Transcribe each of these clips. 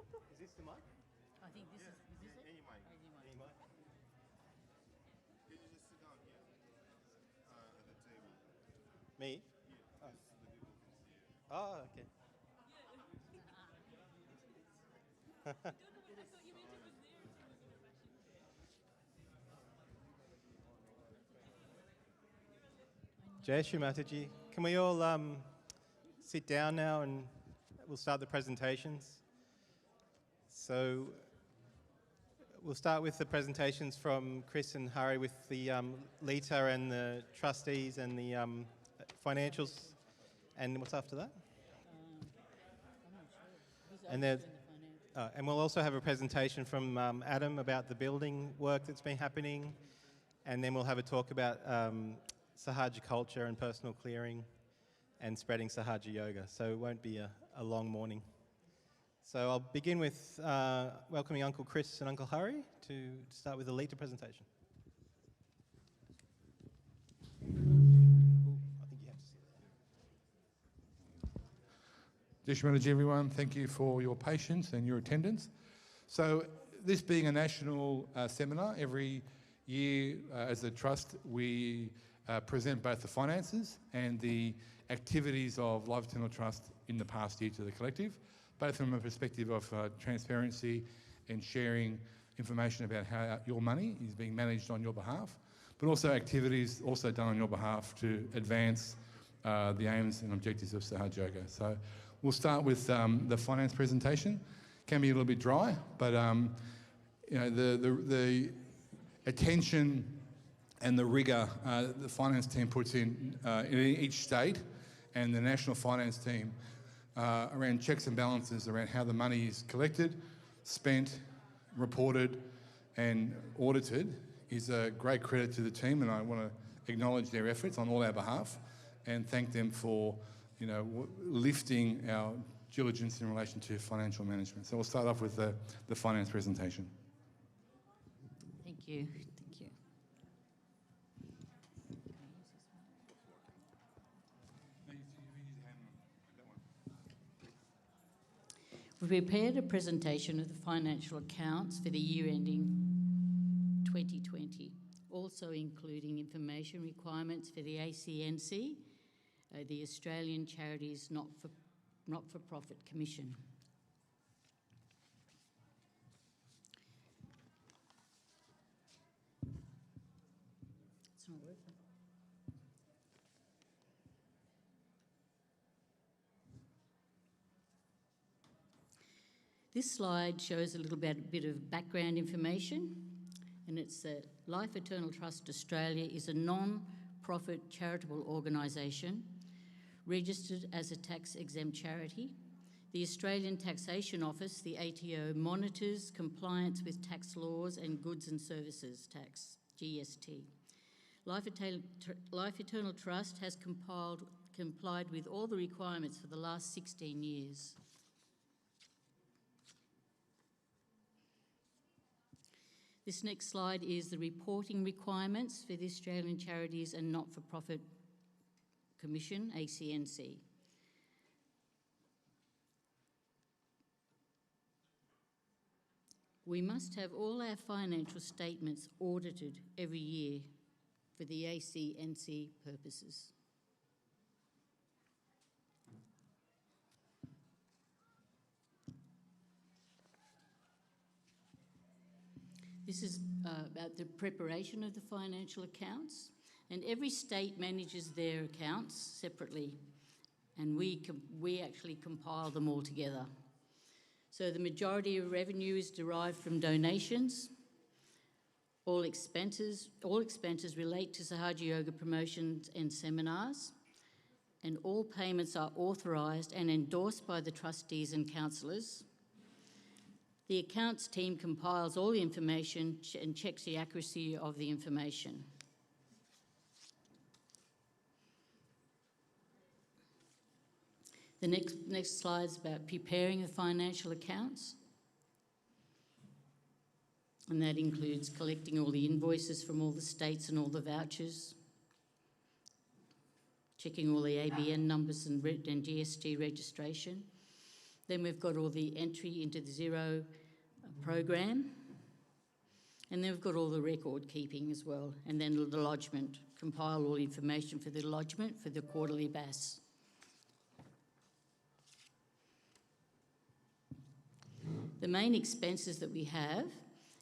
Is this the mic? I think this is this it? Any mic. Any mic. Any mic? Can you just sit down here at the table? Me? Yeah, just so the people can see you. Oh, okay. Jai Shri Mataji, can we all sit down now and we'll start the presentations. So we'll start with the presentations from Chris and Hari with the LITA and the trustees and the financials. And what's after that? I'm not sure. Who's And else there's- doing the financial? And we'll also have a presentation from Adam about the building work that's been happening. And then we'll have a talk about Sahaja culture and personal clearing and spreading Sahaja yoga. So it won't be a long morning. So I'll begin with welcoming Uncle Chris and Uncle Hari to start with the LITA presentation. Ooh, I think you have to see that. Jai Shri Mataji, everyone. Thank you for your patience and your attendance. So this being a national seminar, every year as a trust we present both the finances and the activities of Life Eternal Trust in the past year to the collective, both from a perspective of transparency and sharing information about how your money is being managed on your behalf, but also activities also done on your behalf to advance the aims and objectives of Sahaja Yoga. So we'll start with the finance presentation. Can be a little bit dry, but you know, the attention and the rigour the finance team puts in each state and the national finance team around checks and balances, around how the money is collected, spent, reported and audited is a great credit to the team, and I want to acknowledge their efforts on all our behalf and thank them for, you know, lifting our diligence in relation to financial management. So we'll start off with the finance presentation. Thank you. Thank you. We prepared a presentation of the financial accounts for the year ending 2020, also including information requirements for the ACNC, the Australian Charities Not-for-Profit Commission. It's not working. This slide shows a little bit of background information, and it's that Life Eternal Trust Australia is a non-profit charitable organisation registered as a tax-exempt charity. The Australian Taxation Office, the ATO, monitors compliance with tax laws and goods and services tax, GST. Life Eternal Trust has complied with all the requirements for the last 16 years. This next slide is the reporting requirements for the Australian Charities and Not-for-Profit Commission, ACNC. We must have all our financial statements audited every year for the ACNC purposes. This is about the preparation of the financial accounts, and every state manages their accounts separately, and we actually compile them all together. So the majority of revenue is derived from donations. All expenses relate to Sahaja Yoga promotions and seminars, and all payments are authorised and endorsed by the trustees and councillors. The accounts team compiles all the information and checks the accuracy of the information. The next slide is about preparing the financial accounts. And that includes collecting all the invoices from all the states and all the vouchers, checking all the ABN numbers and GST registration, Then we've got all the entry into the Xero program. And then we've got all the record keeping as well. And then the lodgement, compile all information for the lodgement for the quarterly BAS. The main expenses that we have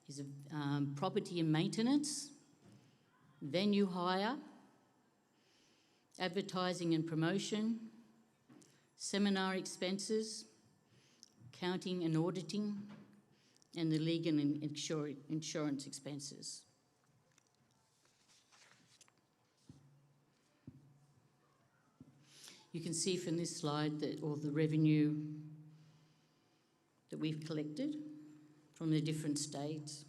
is property and maintenance, venue hire, advertising and promotion, seminar expenses, accounting and auditing, and the legal and insurance expenses. You can see from this slide that all the revenue that we've collected from the different states.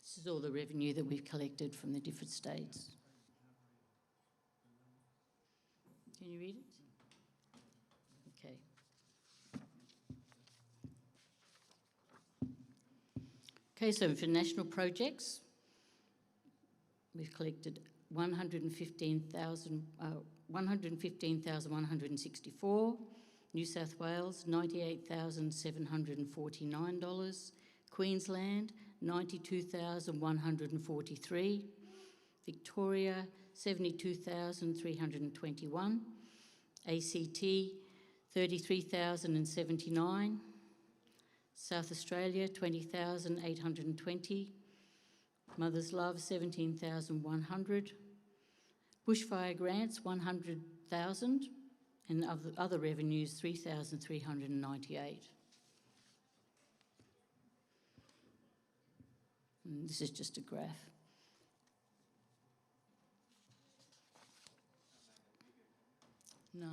This is all the revenue that we've collected from the different states. Can you read it? Okay. Okay, so for national projects, we've collected 115,164. New South Wales, $98,749. Queensland, 92,143. Victoria, 72,321. ACT, 33,079. South Australia, 20,820. Mother's Love, 17,100. Bushfire grants, 100,000. And other revenues, 3,398. And this is just a graph. No.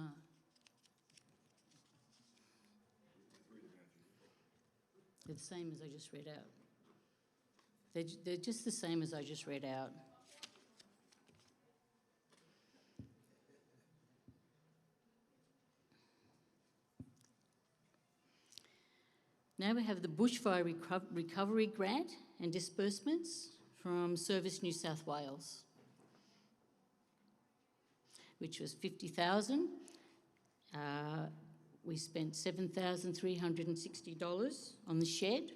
They're the same as I just read out. They're just the same as I just read out. Now we have the Bushfire Recovery Grant and disbursements from Service New South Wales, which was $50,000. We spent $7,360 on the shed,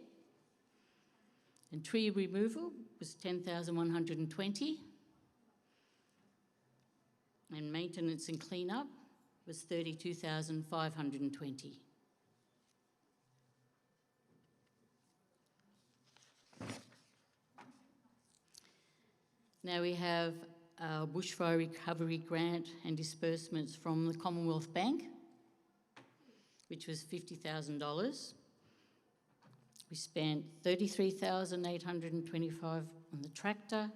and tree removal was $10,120, and maintenance and clean-up was $32,520. Now we have our Bushfire Recovery Grant and disbursements from the Commonwealth Bank, which was $50,000. We spent $33,825 on the tractor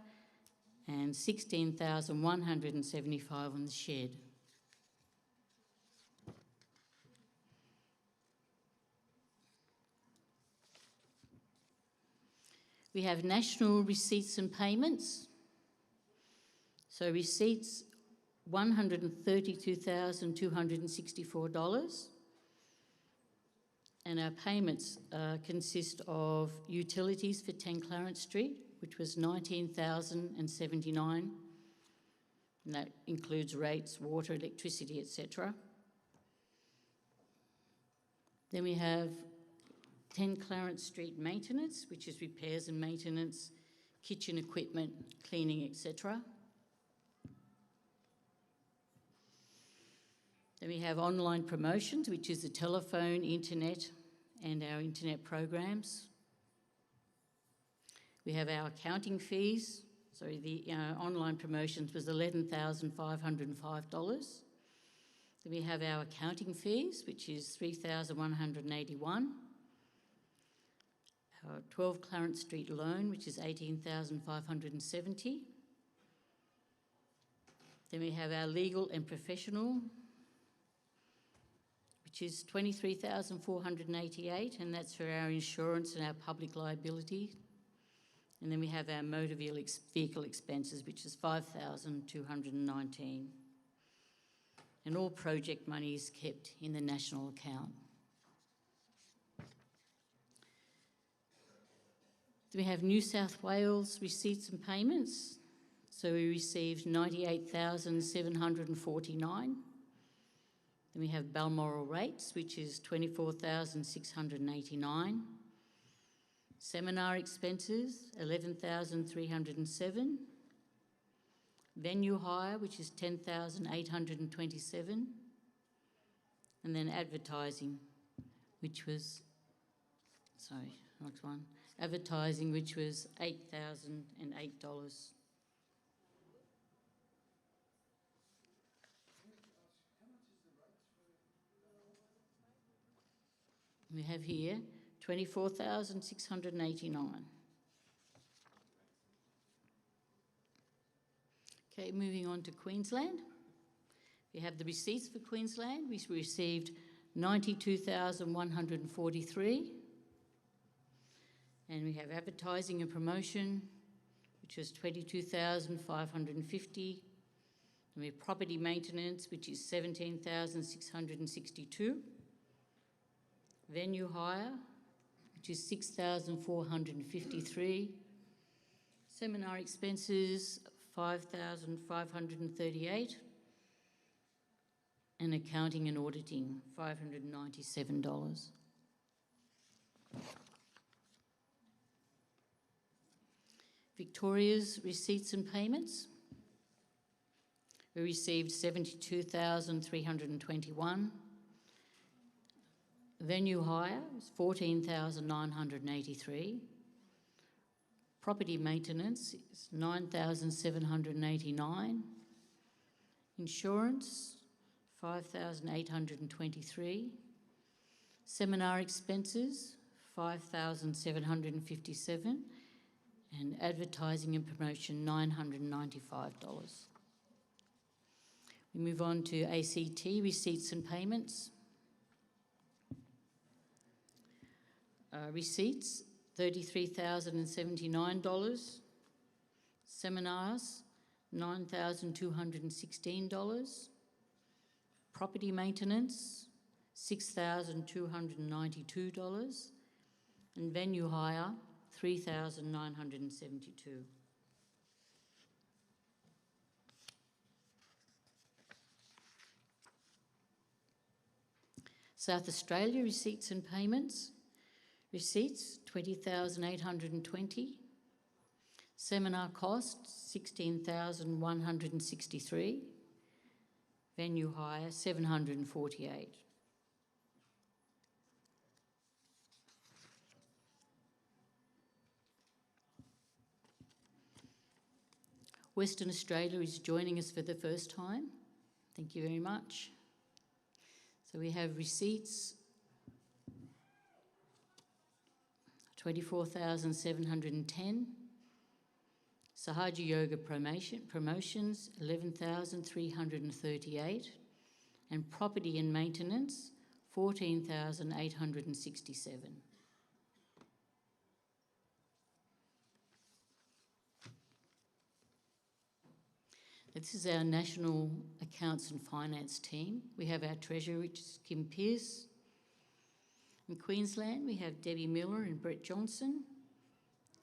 and $16,175 on the shed. We have national receipts and payments. So receipts, $132,264. And our payments consist of utilities for 10 Clarence Street, which was $19,079. And that includes rates, water, electricity, etc. Then we have 10 Clarence Street maintenance, which is repairs and maintenance, kitchen equipment, cleaning, etc. Then we have online promotions, which is the telephone, internet, and our internet programs. We have our accounting fees. Sorry, the online promotions was $11,505. Then we have our accounting fees, which is $3,181. Our 12 Clarence Street loan, which is $18,570. Then we have our legal and professional, which which is $23,488, and that's for our insurance and our public liability. And then we have our motor vehicle expenses, which is $5,219. And all project money is kept in the national account. We have New South Wales receipts and payments. So we received 98,749. Then we have Balmoral rates, which is 24,689. Seminar expenses, 11,307. Venue hire, which is 10,827. And then advertising, which was, advertising, which was $8,008. We have here 24,689. Okay, moving on to Queensland. We have the receipts for Queensland. We received 92,143. And we have advertising and promotion, which was 22,550. And we have property maintenance, which is 17,662. Venue hire, which is 6,453. Seminar expenses, 5,538. And accounting and auditing, $597. Victoria's receipts and payments. We received 72,321. Venue hire was 14,983. Property maintenance is 9,789. Insurance, 5,823. Seminar expenses, 5,757. And advertising and promotion, $995. We move on to ACT, receipts and payments. Receipts, $33,079. Seminars, $9,216. Property maintenance, $6,292. And venue hire, $3,972. South Australia receipts and payments. Receipts, 20,820. Seminar costs, 16,163. Venue hire, 748. Western Australia is joining us for the first time. Thank you very much. So we have receipts, 24,710. Sahaja Yoga promotions, 11,338. And property and maintenance, 14,867. This is our National Accounts and Finance team. We have our Treasurer, which is Kim Pearce. In Queensland, we have Debbie Miller and Brett Johnson.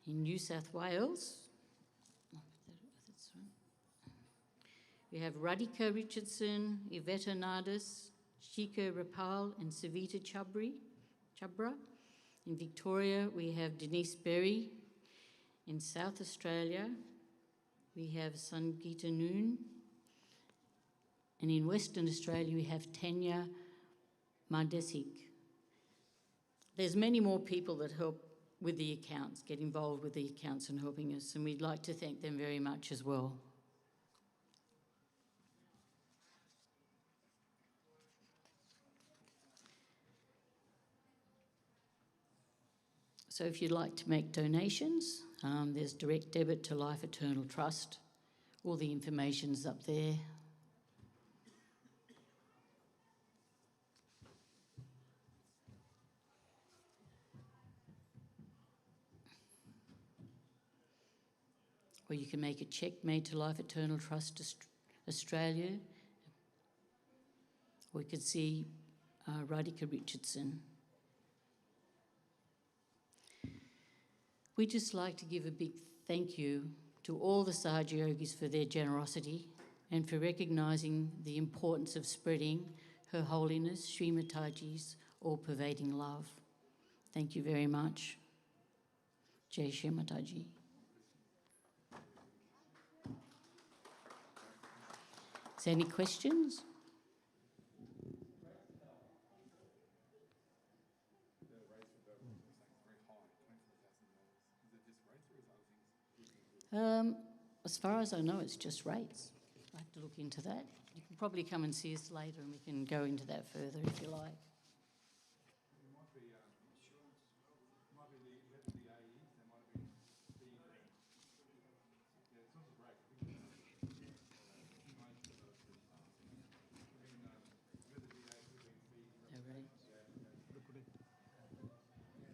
In New South Wales, we have Radhika Richardson, Iveta Nardis, Shika Rapal and Savita Chabra. In Victoria, we have Denise Berry. In South Australia, we have Sangeeta Noon. And in Western Australia, we have Tanya Mardesik. There's many more people that help with the accounts, get involved with the accounts and helping us, and we'd like to thank them very much as well. So if you'd like to make donations, there's direct debit to Life Eternal Trust. All the information's up there. or you can make a cheque made to Life Eternal Trust Australia, or you could see Radhika Richardson. We'd just like to give a big thank you to all the Sahajyogis for their generosity and for recognising the importance of spreading Her Holiness Sri Mataji's all-pervading love. Thank you very much. Jai Shri Mataji. Is there any questions? As far as I know, it's just rates. I have to look into that. You can probably come and see us later and we can go into that further if you like. The rates.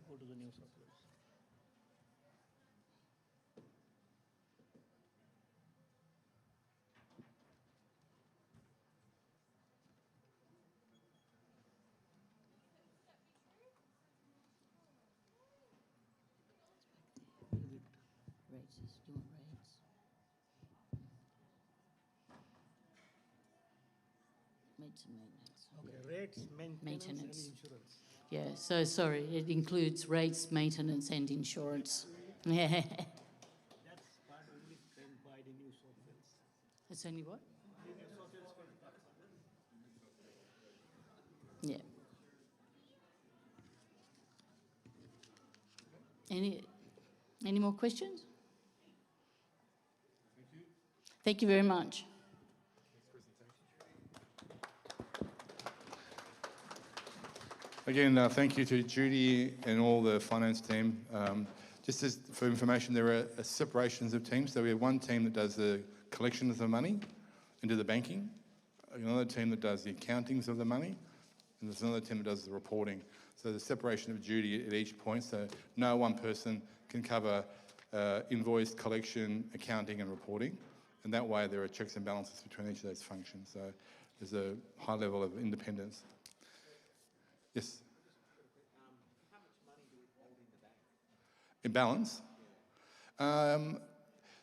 Go to the New South Wales. Rates, do you want rates? Rates and maintenance. Okay, rates, maintenance, Maintenance. and insurance. Yeah, so sorry, it includes rates, maintenance and insurance. Yeah. That's part only spent by the New South Wales. It's only what? The New South Wales spent tax. Yeah. Any more questions? Thank you very much. Again, thank you to Judy and all the finance team. Just as for information, there are separations of teams. So we have one team that does the collection of the money into the banking, another team that does the accountings of the money, and there's another team that does the reporting. So the separation of duty at each point, so no one person can cover invoice, collection, accounting and reporting. And that way there are checks and balances between each of those functions. So there's a high level of independence. Yes? How much money do we hold in the bank? In balance?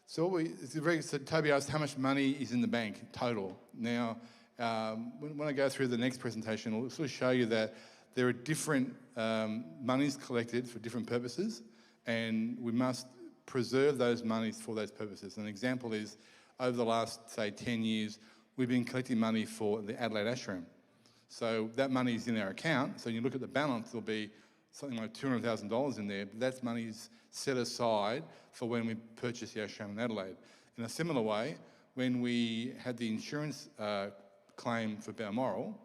So Toby asked how much money is in the bank total. Now, when I go through the next presentation, I'll sort of show you that there are different monies collected for different purposes, and we must preserve those monies for those purposes. An example is, over the last, say, 10 years, we've been collecting money for the Adelaide Ashram. So that money is in our account. So you look at the balance, there'll be something like $200,000 in there, but that money is set aside for when we purchase the ashram in Adelaide. In a similar way, when we had the insurance claim for Balmoral,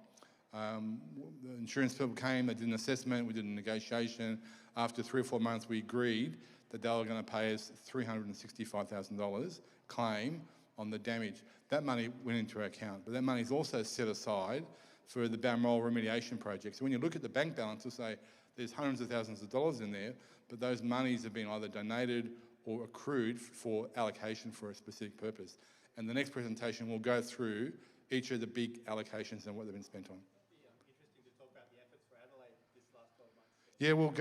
the insurance people came, they did an assessment, we did a negotiation. After 3 or 4 months, we agreed that they were going to pay us $365,000 claim on the damage. That money went into our account, but that money is also set aside for the Balmoral remediation project. So when you look at the bank balance, you'll say there's hundreds of thousands of dollars in there, but those monies have been either donated or accrued for allocation for a specific purpose. And the next presentation will go through each of the big allocations and what they've been spent on. Interesting to talk about the efforts for Adelaide this last 12 months. Yeah, we'll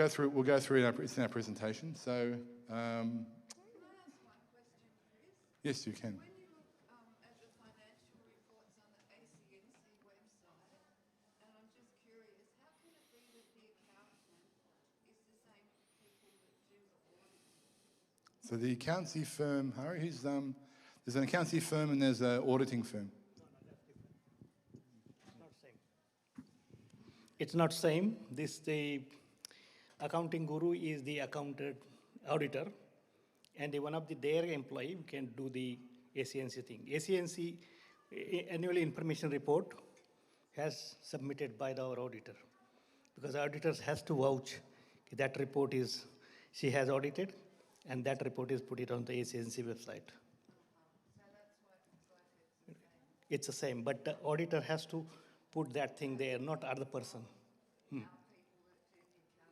go through it's in our presentation. So, Can I ask one question, Chris? yes, you can. When you look at the financial reports on the ACNC website, and I'm just curious, how can it be that the accountant is the same people that do the audit? So the accountancy firm, Harry, there's an accountancy firm and there's an auditing firm. It's not same. The accounting guru is the accountant auditor, and one of their employee can do the ACNC thing. ACNC annual information report has submitted by our auditor, because auditors has to vouch that report is she has audited, and that report is put it on the ACNC website. So that's why It's the same, but the auditor has to put that thing there, not other person.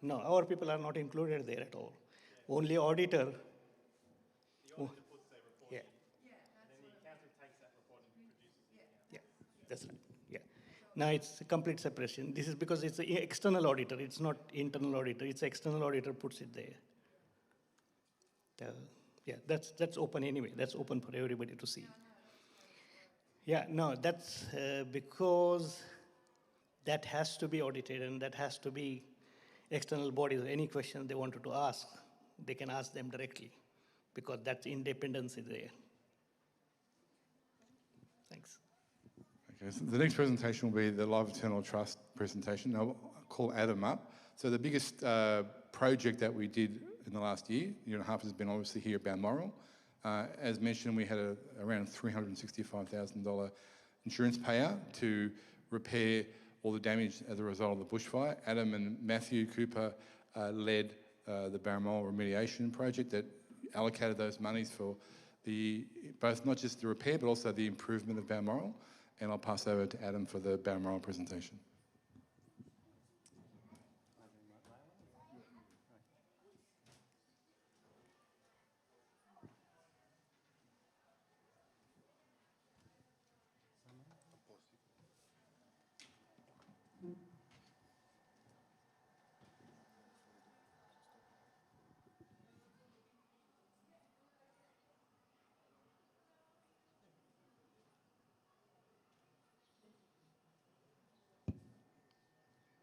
No, our people are not included there at all. Only auditor. The auditor puts their report that's right. Yeah. Now it's a complete separation. This is because it's an external auditor. It's not internal auditor. It's external auditor puts it there. Yeah, that's open anyway. That's open for everybody to see. Yeah, no, that's because that has to be audited and that has to be external bodies. Any question they wanted to ask, they can ask them directly because that independence is there. Thanks. Okay, so the next presentation will be the Life Eternal Trust presentation. I'll call Adam up. So the biggest project that we did in the last year and a half, has been obviously here at Balmoral. As mentioned, we had around $365,000 insurance payout to repair all the damage as a result of the bushfire. Adam and Matthew Cooper led the Balmoral remediation project that allocated those monies for both not just the repair but also the improvement of Balmoral. And I'll pass over to Adam for the Balmoral presentation.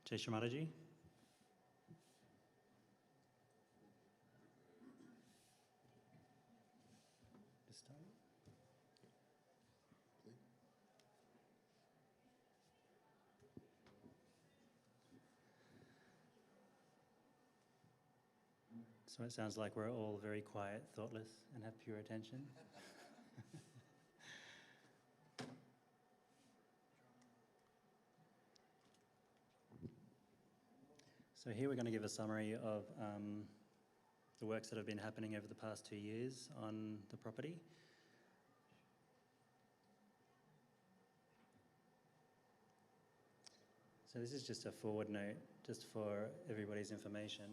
Jai Shri Mataji. So it sounds like we're all very quiet, thoughtless, and have pure attention. So here we're going to give a summary of the works that have been happening over the past 2 years on the property. So this is just a forward note, just for everybody's information.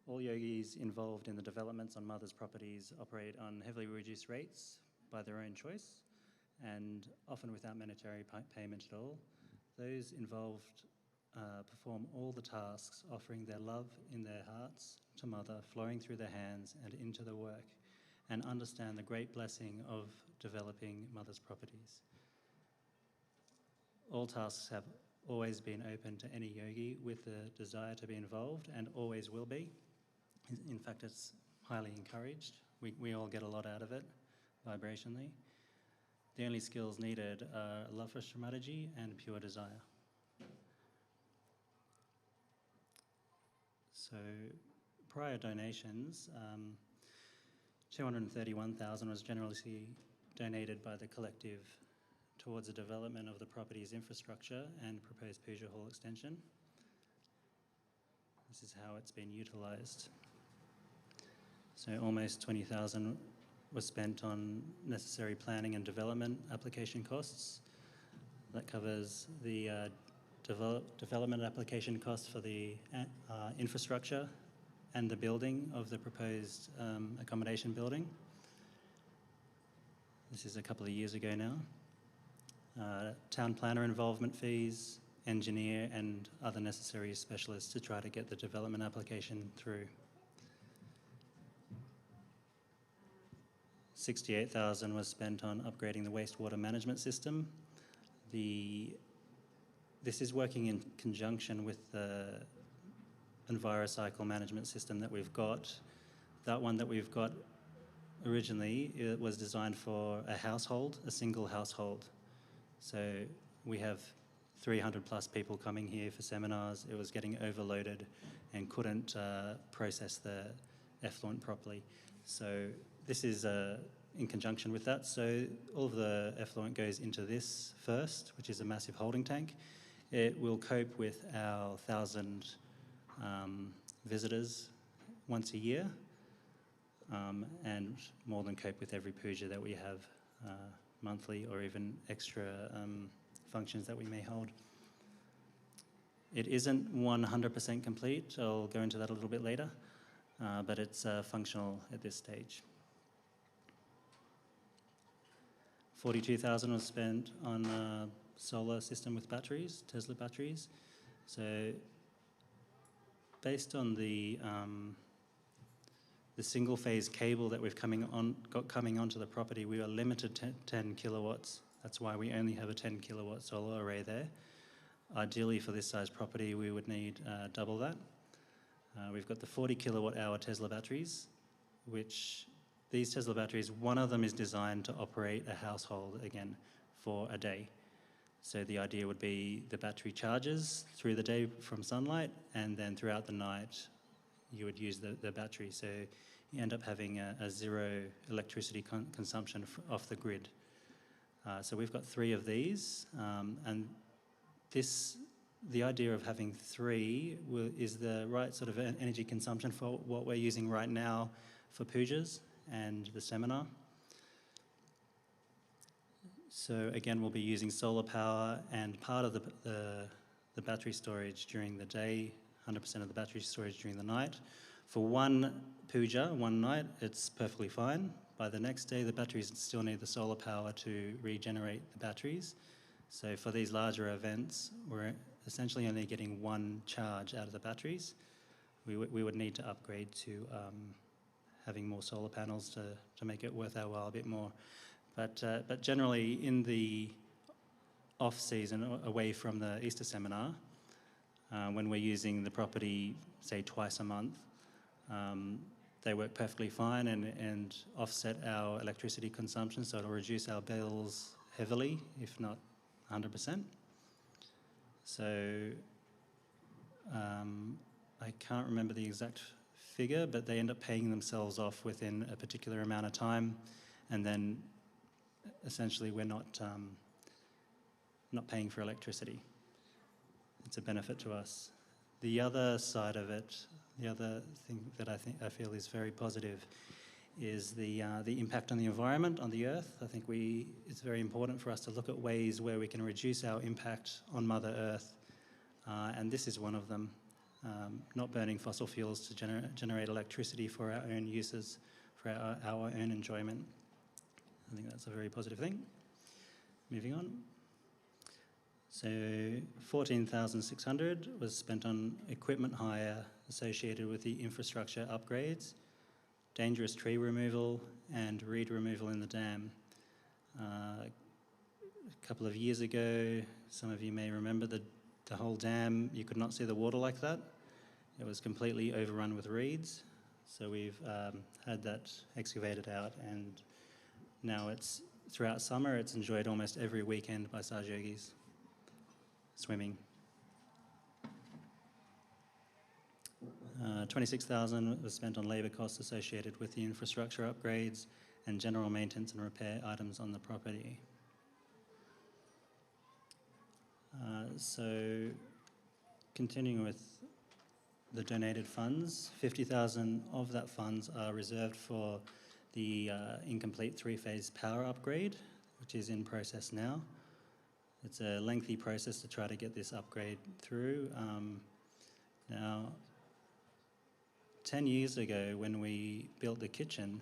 All yogis involved in the developments on Mother's properties operate on heavily reduced rates by their own choice and often without monetary payment at all. Those involved perform all the tasks, offering their love in their hearts to Mother, flowing through their hands and into the work, and understand the great blessing of developing Mother's properties. All tasks have always been open to any yogi with the desire to be involved and always will be. In fact, it's highly encouraged. We all get a lot out of it, vibrationally. The only skills needed are love for Shri Mataji and pure desire. So prior donations, 231,000 was generously donated by the collective towards the development of the property's infrastructure and proposed Puja Hall extension. This is how it's been utilised. So almost 20,000 was spent on necessary planning and development application costs. That covers the development application costs for the infrastructure and the building of the proposed accommodation building. This is a couple of years ago now. Town planner involvement fees, engineer and other necessary specialists to try to get the development application through. 68,000 was spent on upgrading the wastewater management system. This is working in conjunction with the EnviroCycle management system that we've got. That one that we've got originally, it was designed for a household, a single household. So we have 300 plus people coming here for seminars. It was getting overloaded and couldn't process the effluent properly. So this is in conjunction with that. So all of the effluent goes into this first, which is a massive holding tank. It will cope with our 1,000 visitors once a year, and more than cope with every puja that we have monthly or even extra functions that we may hold. It isn't 100% complete. I'll go into that a little bit later, but it's functional at this stage. 42,000 was spent on a solar system with batteries, Tesla batteries. So based on the single phase cable that we've got coming onto the property, we are limited to 10 kilowatts. That's why we only have a 10 kilowatt solar array there. Ideally for this size property, we would need double that. We've got the 40 kilowatt hour Tesla batteries, which these Tesla batteries, one of them is designed to operate a household again for a day. So the idea would be the battery charges through the day from sunlight, and then throughout the night you would use the battery. So you end up having a zero electricity consumption off the grid. So we've got 3 of these, and the idea of having 3 is the right sort of energy consumption for what we're using right now for pujas and the seminar. So again, we'll be using solar power and part of the battery storage during the day, 100% of the battery storage during the night. For one puja, one night, it's perfectly fine. By the next day, the batteries still need the solar power to regenerate the batteries. So for these larger events, we're essentially only getting 1 charge out of the batteries. We would need to upgrade to having more solar panels to make it worth our while a bit more. But generally in the off-season, away from the Easter seminar, when we're using the property, say, twice a month, they work perfectly fine and offset our electricity consumption, so it'll reduce our bills heavily, if not 100%. So I can't remember the exact figure, but they end up paying themselves off within a particular amount of time, and then essentially we're not paying for electricity. It's a benefit to us. The other side of it, the other thing that I feel is very positive, is the impact on the environment, on the earth. I think it's very important for us to look at ways where we can reduce our impact on Mother Earth, and this is one of them. Not burning fossil fuels to generate electricity for our own uses, for our own enjoyment. I think that's a very positive thing. Moving on. So 14,600 was spent on equipment hire associated with the infrastructure upgrades, dangerous tree removal and reed removal in the dam. A couple of years ago, some of you may remember the whole dam, you could not see the water like that. It was completely overrun with reeds. So we've had that excavated out, and now throughout summer, it's enjoyed almost every weekend by Saj yogis swimming. 26,000 was spent on labour costs associated with the infrastructure upgrades and general maintenance and repair items on the property. So continuing with the donated funds, 50,000 of that funds are reserved for the incomplete 3-phase power upgrade, which is in process now. It's a lengthy process to try to get this upgrade through. Now, 10 years ago when we built the kitchen,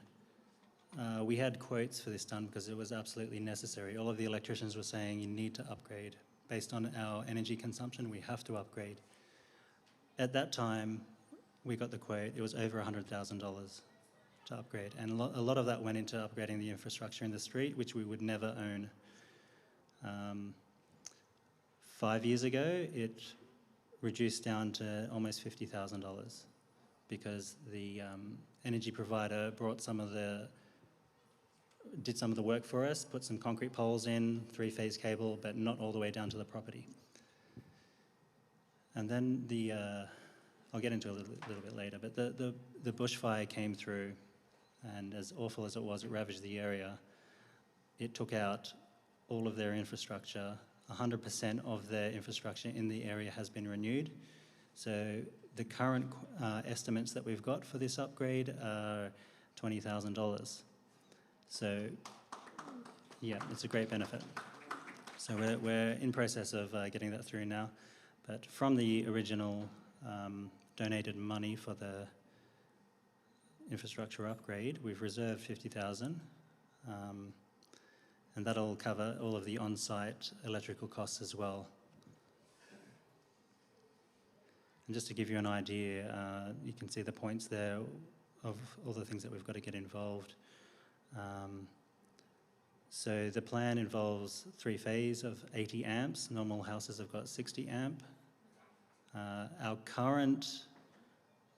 we had quotes for this done because it was absolutely necessary. All of the electricians were saying you need to upgrade. Based on our energy consumption, we have to upgrade. At that time, we got the quote, it was over $100,000 to upgrade. And a lot of that went into upgrading the infrastructure in the street, which we would never own. 5 years ago, it reduced down to almost $50,000 because the energy provider did some of the work for us, put some concrete poles in, 3-phase cable, but not all the way down to the property. And then I'll get into it a little bit later, but the bushfire came through, and as awful as it was, it ravaged the area. It took out all of their infrastructure. 100% of their infrastructure in the area has been renewed. So the current estimates that we've got for this upgrade are $20,000. So yeah, it's a great benefit. So we're in process of getting that through now. But from the original donated money for the infrastructure upgrade, we've reserved 50,000. and that'll cover all of the on-site electrical costs as well. And just to give you an idea, you can see the points there of all the things that we've got to get involved. So the plan involves 3 phase of 80 amps. Normal houses have got 60 amp. Our current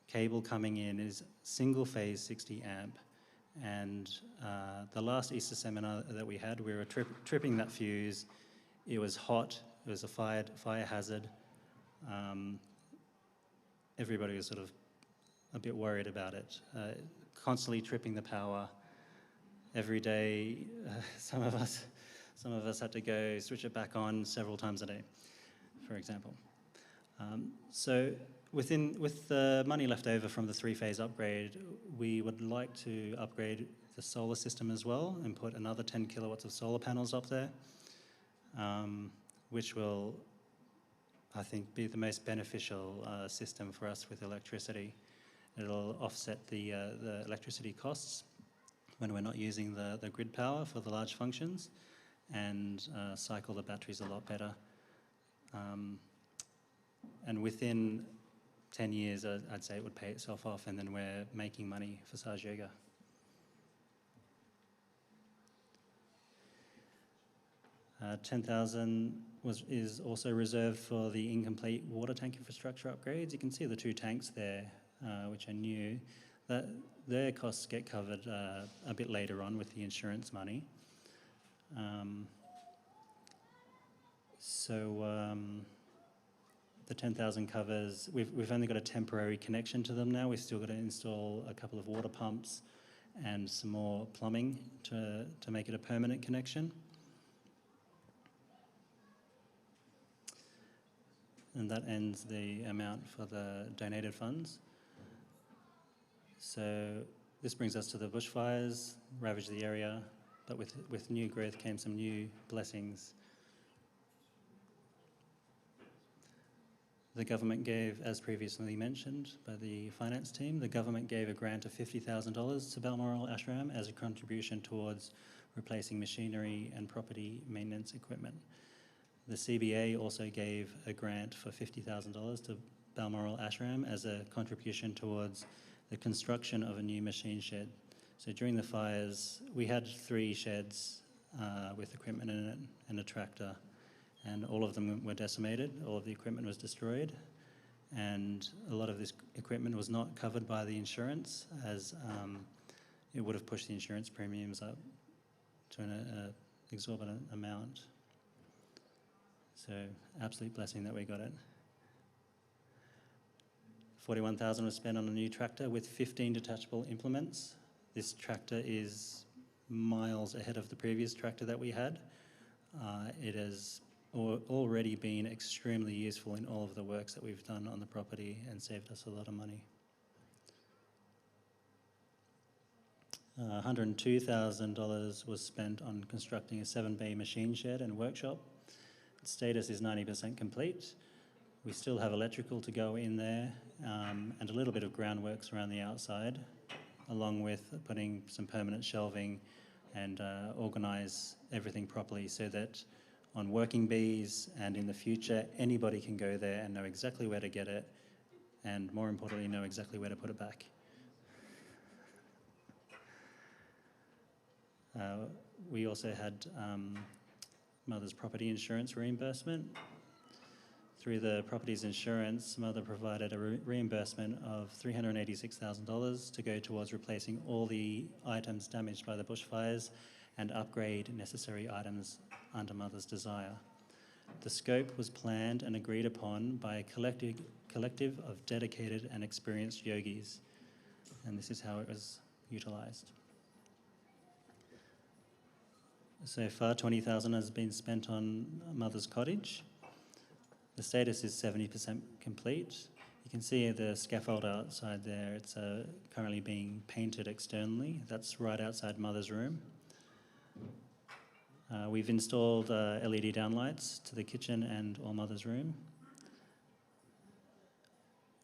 cable coming in is single phase 60 amp. And the last Easter seminar that we had, we were tripping that fuse. It was hot. It was a fire hazard. Everybody was sort of a bit worried about it. Constantly tripping the power. Every day, some of us had to go switch it back on several times a day, for example. So with the money left over from the 3-phase upgrade, we would like to upgrade the solar system as well and put another 10 kilowatts of solar panels up there, which will, I think, be the most beneficial system for us with electricity. It'll offset the electricity costs when we're not using the grid power for the large functions, and cycle the batteries a lot better. And within 10 years, I'd say it would pay itself off, and then we're making money for Saj Yoga. $10,000 is also reserved for the incomplete water tank infrastructure upgrades. You can see the 2 tanks there, which are new. Their costs get covered a bit later on with the insurance money. The 10,000 covers, we've only got a temporary connection to them now. We've still got to install a couple of water pumps and some more plumbing to make it a permanent connection. And that ends the amount for the donated funds. So this brings us to the bushfires, ravaged the area, but with new growth came some new blessings. The government gave, as previously mentioned by the finance team, the government gave a grant of $50,000 to Balmoral Ashram as a contribution towards replacing machinery and property maintenance equipment. The CBA also gave a grant for $50,000 to Balmoral Ashram as a contribution towards the construction of a new machine shed. So during the fires, we had 3 sheds with equipment in it and a tractor, and all of them were decimated. All of the equipment was destroyed, and a lot of this equipment was not covered by the insurance, as it would have pushed the insurance premiums up to an exorbitant amount. So absolute blessing that we got it. $41,000 was spent on a new tractor with 15 detachable implements. This tractor is miles ahead of the previous tractor that we had. It has already been extremely useful in all of the works that we've done on the property and saved us a lot of money. $102,000 was spent on constructing a 7-bay machine shed and workshop. Its status is 90% complete. We still have electrical to go in there, and a little bit of groundworks around the outside, along with putting some permanent shelving and organise everything properly so that on working bees and in the future, anybody can go there and know exactly where to get it, and more importantly, know exactly where to put it back. We also had Mother's property insurance reimbursement. Through the property's insurance, Mother provided a reimbursement of $386,000 to go towards replacing all the items damaged by the bushfires and upgrade necessary items under Mother's desire. The scope was planned and agreed upon by a collective of dedicated and experienced yogis, and this is how it was utilised. So far, $20,000 has been spent on Mother's cottage. The status is 70% complete. You can see the scaffold outside there. It's currently being painted externally. That's right outside Mother's room. We've installed LED downlights to the kitchen and all Mother's room.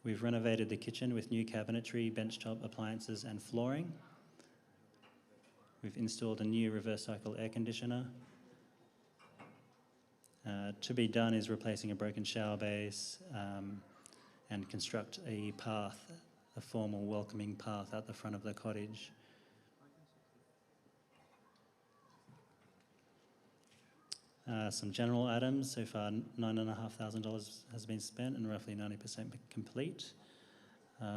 We've renovated the kitchen with new cabinetry, benchtop appliances and flooring. We've installed a new reverse cycle air conditioner. To be done is replacing a broken shower base and construct a path, a formal welcoming path at the front of the cottage. Some general items. So far, $9,500 has been spent and roughly 90% complete.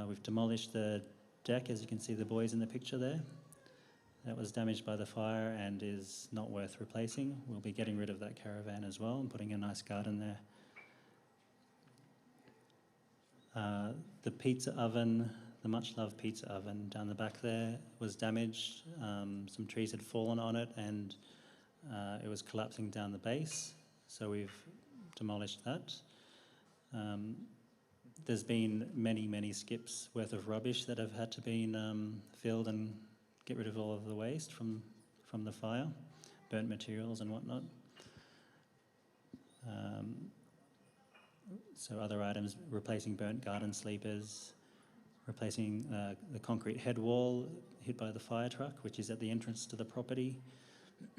We've demolished the deck, as you can see the boys in the picture there. That was damaged by the fire and is not worth replacing. We'll be getting rid of that caravan as well and putting a nice garden there. The pizza oven, the much-loved pizza oven down the back there was damaged. Some trees had fallen on it and it was collapsing down the base, so we've demolished that. There's been many skips worth of rubbish that have had to be filled and get rid of all of the waste from the fire, burnt materials and whatnot. So other items, replacing burnt garden sleepers, replacing the concrete head wall hit by the fire truck, which is at the entrance to the property.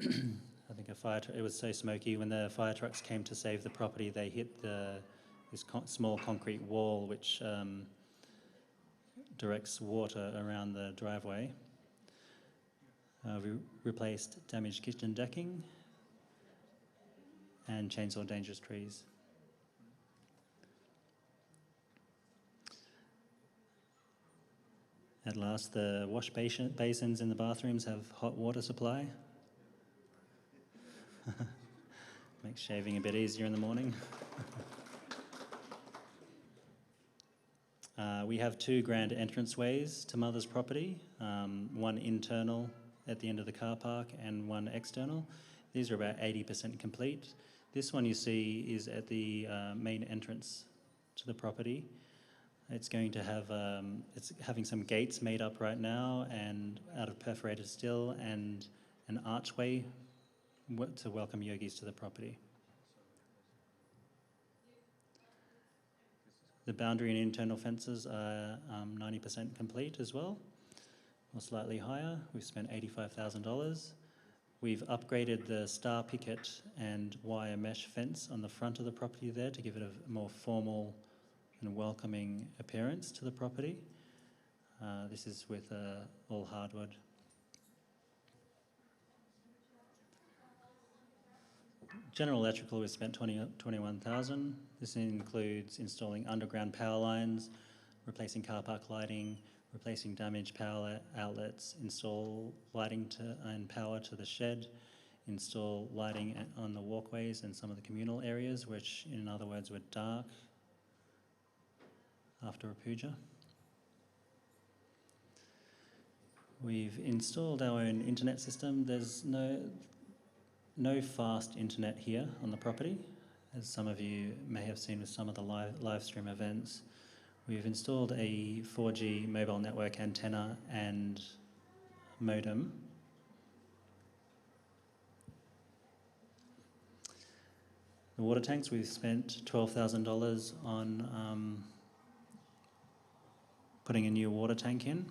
I think it was so smoky when the fire trucks came to save the property, they hit this small concrete wall which directs water around the driveway. We replaced damaged kitchen decking and chainsaw dangerous trees. At last, the wash basins in the bathrooms have hot water supply. Makes shaving a bit easier in the morning. We have 2 grand entranceways to Mother's property, one internal at the end of the car park and one external. These are about 80% complete. This one you see is at the main entrance to the property. It's going to have, it's having some gates made up right now and out of perforated steel and an archway to welcome yogis to the property. The boundary and internal fences are 90% complete as well, or slightly higher. We've spent $85,000. We've upgraded the star picket and wire mesh fence on the front of the property there to give it a more formal and welcoming appearance to the property. This is with all hardwood. General electrical, we spent $21,000. This includes installing underground power lines, replacing car park lighting, replacing damaged power outlets, install lighting and power to the shed, install lighting on the walkways and some of the communal areas, which in other words were dark after a puja. We've installed our own internet system. There's no fast internet here on the property, as some of you may have seen with some of the live stream events. We've installed a 4G mobile network antenna and modem. The water tanks, we've spent $12,000 on putting a new water tank in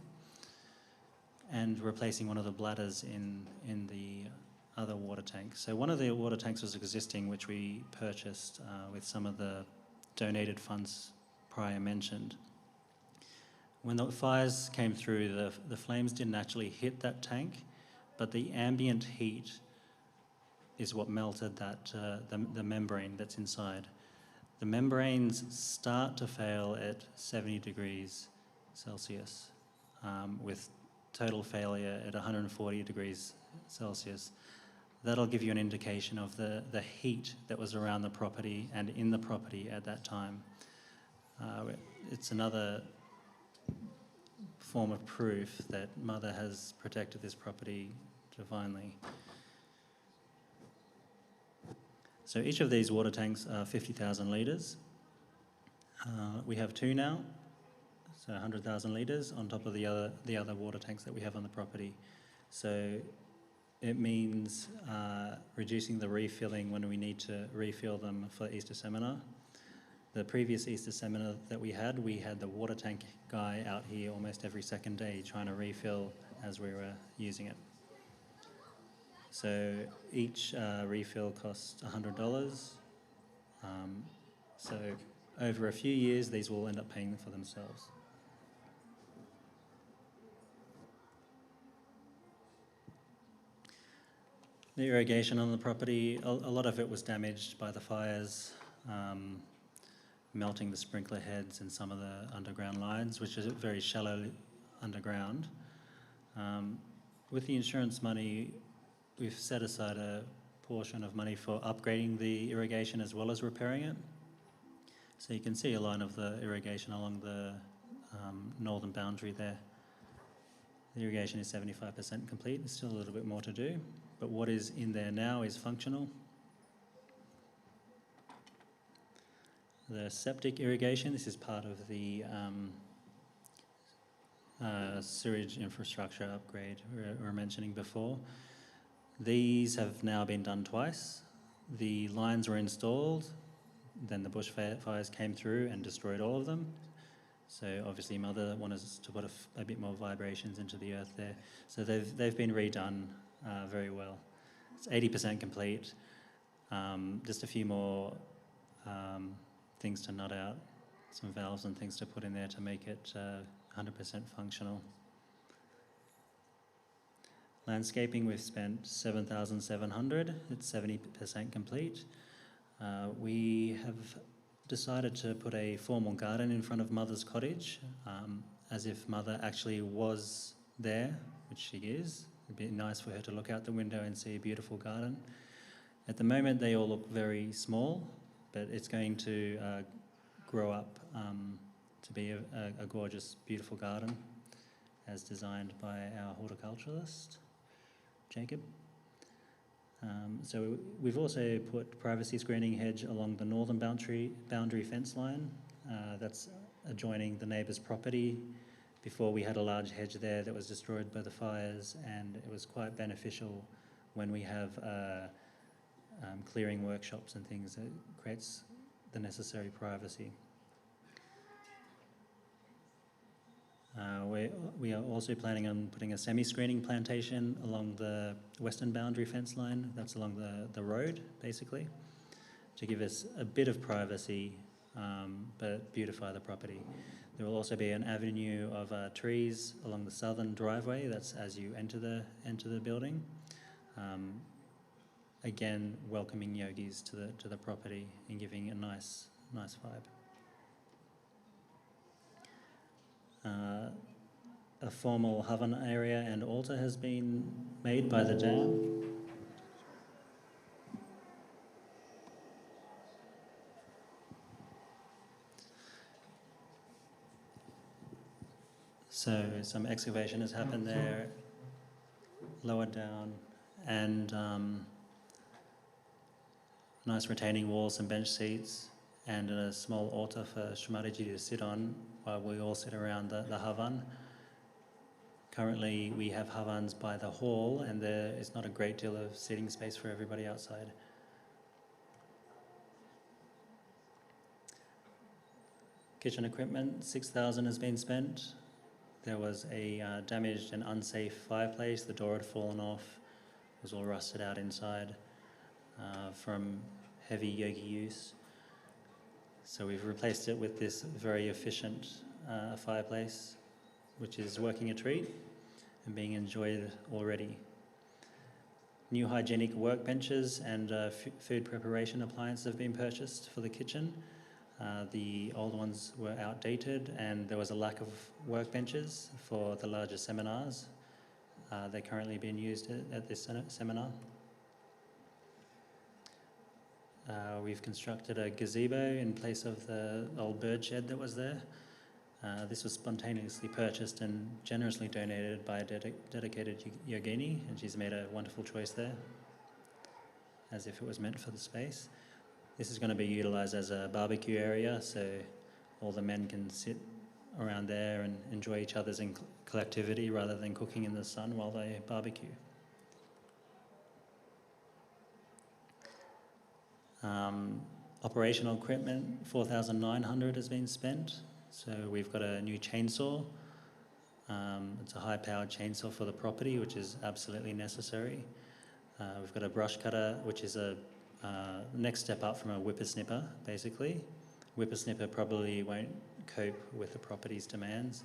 and replacing one of the bladders in the other water tank. So one of the water tanks was existing, which we purchased with some of the donated funds prior mentioned. When the fires came through, the flames didn't actually hit that tank, but the ambient heat is what melted that the membrane that's inside. The membranes start to fail at 70 degrees Celsius, with total failure at 140 degrees Celsius. That'll give you an indication of the heat that was around the property and in the property at that time. It's another form of proof that Mother has protected this property divinely. So each of these water tanks are 50,000 litres. We have 2 now, so 100,000 litres on top of the other water tanks that we have on the property. So it means reducing the refilling when we need to refill them for Easter seminar. The previous Easter seminar that we had the water tank guy out here almost every second day trying to refill as we were using it. So each refill costs $100. So over a few years, these will end up paying for themselves. The irrigation on the property, a lot of it was damaged by the fires, melting the sprinkler heads and some of the underground lines, which is very shallow underground. With the insurance money, we've set aside a portion of money for upgrading the irrigation as well as repairing it. So you can see a line of the irrigation along the northern boundary there. The irrigation is 75% complete. There's still a little bit more to do, but what is in there now is functional. The septic irrigation, this is part of the sewage infrastructure upgrade we were mentioning before. These have now been done twice. The lines were installed, then the bushfires came through and destroyed all of them. So obviously Mother wanted us to put a bit more vibrations into the earth there. So they've been redone very well. It's 80% complete. Just a few more things to nut out, some valves and things to put in there to make it 100% functional. Landscaping, we've spent $7,700. It's 70% complete. We have decided to put a formal garden in front of Mother's cottage, as if Mother actually was there, which she is. It'd be nice for her to look out the window and see a beautiful garden. At the moment, they all look very small, but it's going to grow up to be a gorgeous, beautiful garden, as designed by our horticulturalist, Jacob. So we've also put privacy screening hedge along the northern boundary fence line. That's adjoining the neighbour's property. Before, we had a large hedge there that was destroyed by the fires, and it was quite beneficial when we have clearing workshops and things. It creates the necessary privacy. We are also planning on putting a semi-screening plantation along the western boundary fence line. That's along the road, basically, to give us a bit of privacy, but beautify the property. There will also be an avenue of trees along the southern driveway. That's as you enter the building. Again, welcoming yogis to the property and giving a nice vibe. A formal Havan area and altar has been made by the dam. So some excavation has happened there, lower down, and nice retaining walls and bench seats, and a small altar for Shmariji to sit on while we all sit around the Havan. Currently, we have Havans by the hall, and there is not a great deal of seating space for everybody outside. Kitchen equipment, $6,000 has been spent. There was a damaged and unsafe fireplace. The door had fallen off. It was all rusted out inside from heavy yogi use. So we've replaced it with this very efficient fireplace, which is working a treat and being enjoyed already. New hygienic workbenches and food preparation appliances have been purchased for the kitchen. The old ones were outdated, and there was a lack of workbenches for the larger seminars. They're currently being used at this seminar. We've constructed a gazebo in place of the old bird shed that was there. This was spontaneously purchased and generously donated by a dedicated yogini, and she's made a wonderful choice there, as if it was meant for the space. This is going to be utilised as a barbecue area, so all the men can sit around there and enjoy each other's collectivity rather than cooking in the sun while they barbecue. Operational equipment, $4,900 has been spent. So we've got a new chainsaw. It's a high-powered chainsaw for the property, which is absolutely necessary. We've got a brush cutter, which is a next step up from a whippersnipper, basically. Whippersnipper probably won't cope with the property's demands.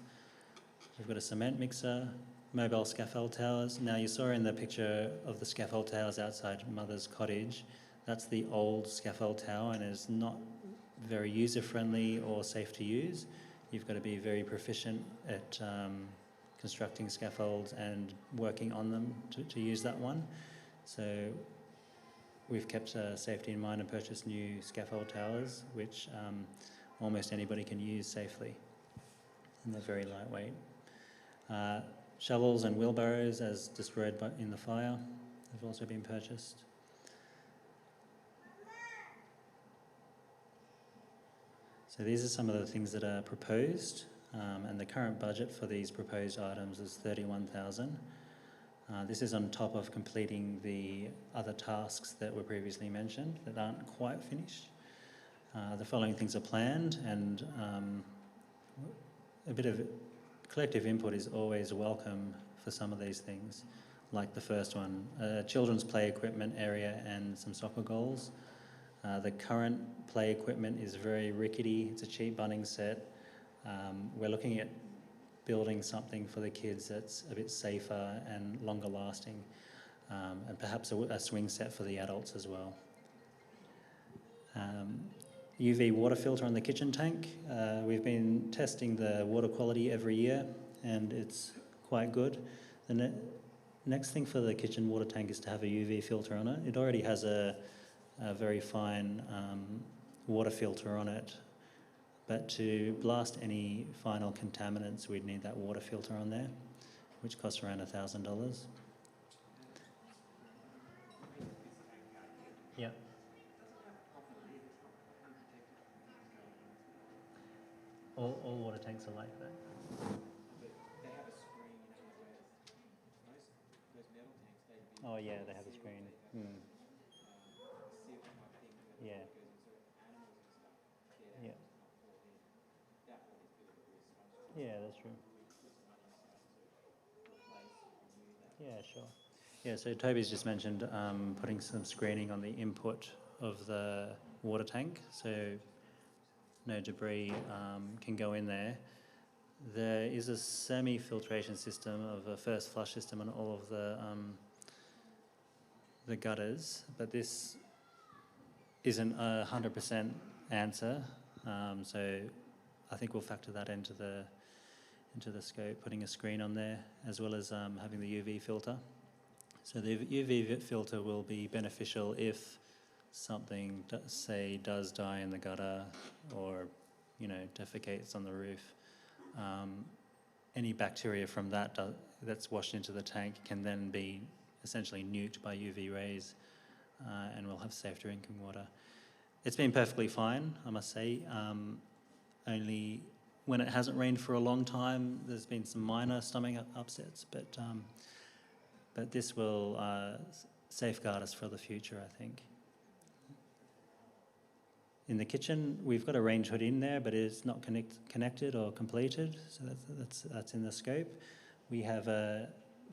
We've got a cement mixer, mobile scaffold towers. Now, you saw in the picture of the scaffold towers outside Mother's cottage, that's the old scaffold tower, and it's not very user-friendly or safe to use. You've got to be very proficient at constructing scaffolds and working on them to use that one. So we've kept safety in mind and purchased new scaffold towers, which almost anybody can use safely. And they're very lightweight. Shovels and wheelbarrows, as destroyed in the fire, have also been purchased. So these are some of the things that are proposed, and the current budget for these proposed items is $31,000. This is on top of completing the other tasks that were previously mentioned that aren't quite finished. The following things are planned, and a bit of collective input is always welcome for some of these things, like the first one, children's play equipment area and some soccer goals. The current play equipment is very rickety. It's a cheap Bunnings set. We're looking at building something for the kids that's a bit safer and longer lasting, and perhaps a swing set for the adults as well. UV water filter on the kitchen tank. We've been testing the water quality every year, and it's quite good. The next thing for the kitchen water tank is to have a UV filter on it. It already has a very fine water filter on it, but to blast any final contaminants, we'd need that water filter on there, which costs around $1,000. Yeah. All water tanks are like that. Oh yeah, they have a screen. Yeah. Yeah. Yeah, that's true. Yeah, sure. Yeah, so Toby's just mentioned putting some screening on the input of the water tank, so no debris can go in there. There is a semi-filtration system of a first flush system on all of the gutters, but this isn't a 100% answer, so I think we'll factor that into the scope, putting a screen on there, as well as having the UV filter. So the UV filter will be beneficial if something, say, does die in the gutter or, defecates on the roof. Any bacteria from that that's washed into the tank can then be essentially nuked by UV rays, and we'll have safe drinking water. It's been perfectly fine, I must say. Only when it hasn't rained for a long time, there's been some minor stomach upsets, but this will safeguard us for the future, I think. In the kitchen, we've got a range hood in there, but it's not connected or completed, so that's in the scope. We have a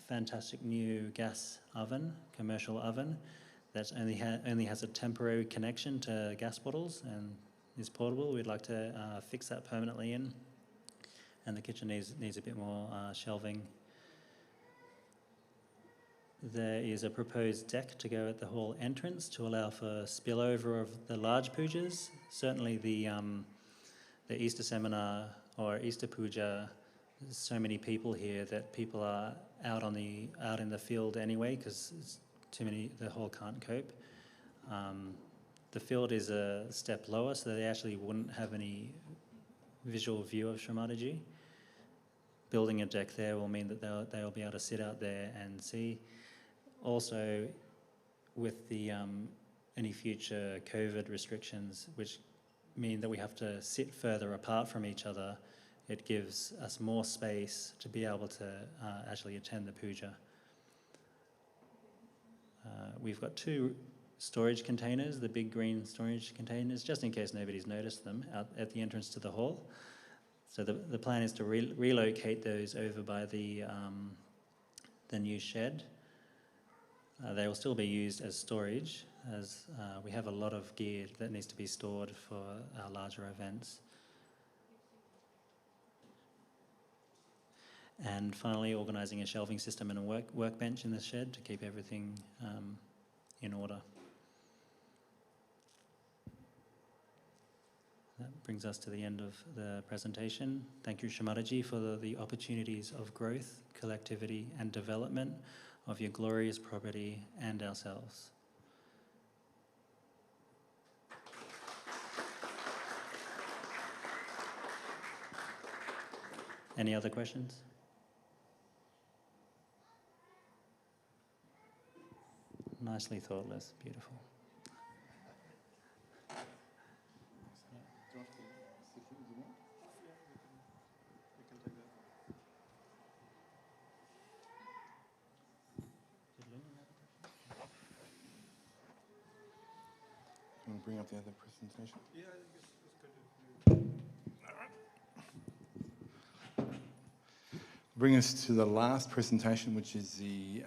fantastic new gas oven, commercial oven, that only has a temporary connection to gas bottles and is portable. We'd like to fix that permanently in, and the kitchen needs a bit more shelving. There is a proposed deck to go at the hall entrance to allow for spillover of the large pujas. Certainly the Easter seminar or Easter puja, there's so many people here that people are out in the field anyway because it's too many, the hall can't cope. The field is a step lower, so they actually wouldn't have any visual view of Shri Mataji. Building a deck there will mean that they'll be able to sit out there and see. Also, with the any future COVID restrictions, which mean that we have to sit further apart from each other, it gives us more space to be able to actually attend the puja. We've got 2 storage containers, the big green storage containers, just in case nobody's noticed them, out at the entrance to the hall. So the plan is to relocate those over by the new shed. They will still be used as storage, as we have a lot of gear that needs to be stored for our larger events. And finally, organising a shelving system and a workbench in the shed to keep everything in order. That brings us to the end of the presentation. Thank you, Shimadaji, for the opportunities of growth, collectivity and development of your glorious property and ourselves. Any other questions? Nicely thoughtless, beautiful. You want to bring up the other presentation? Yeah, Bring us to the last presentation, which is the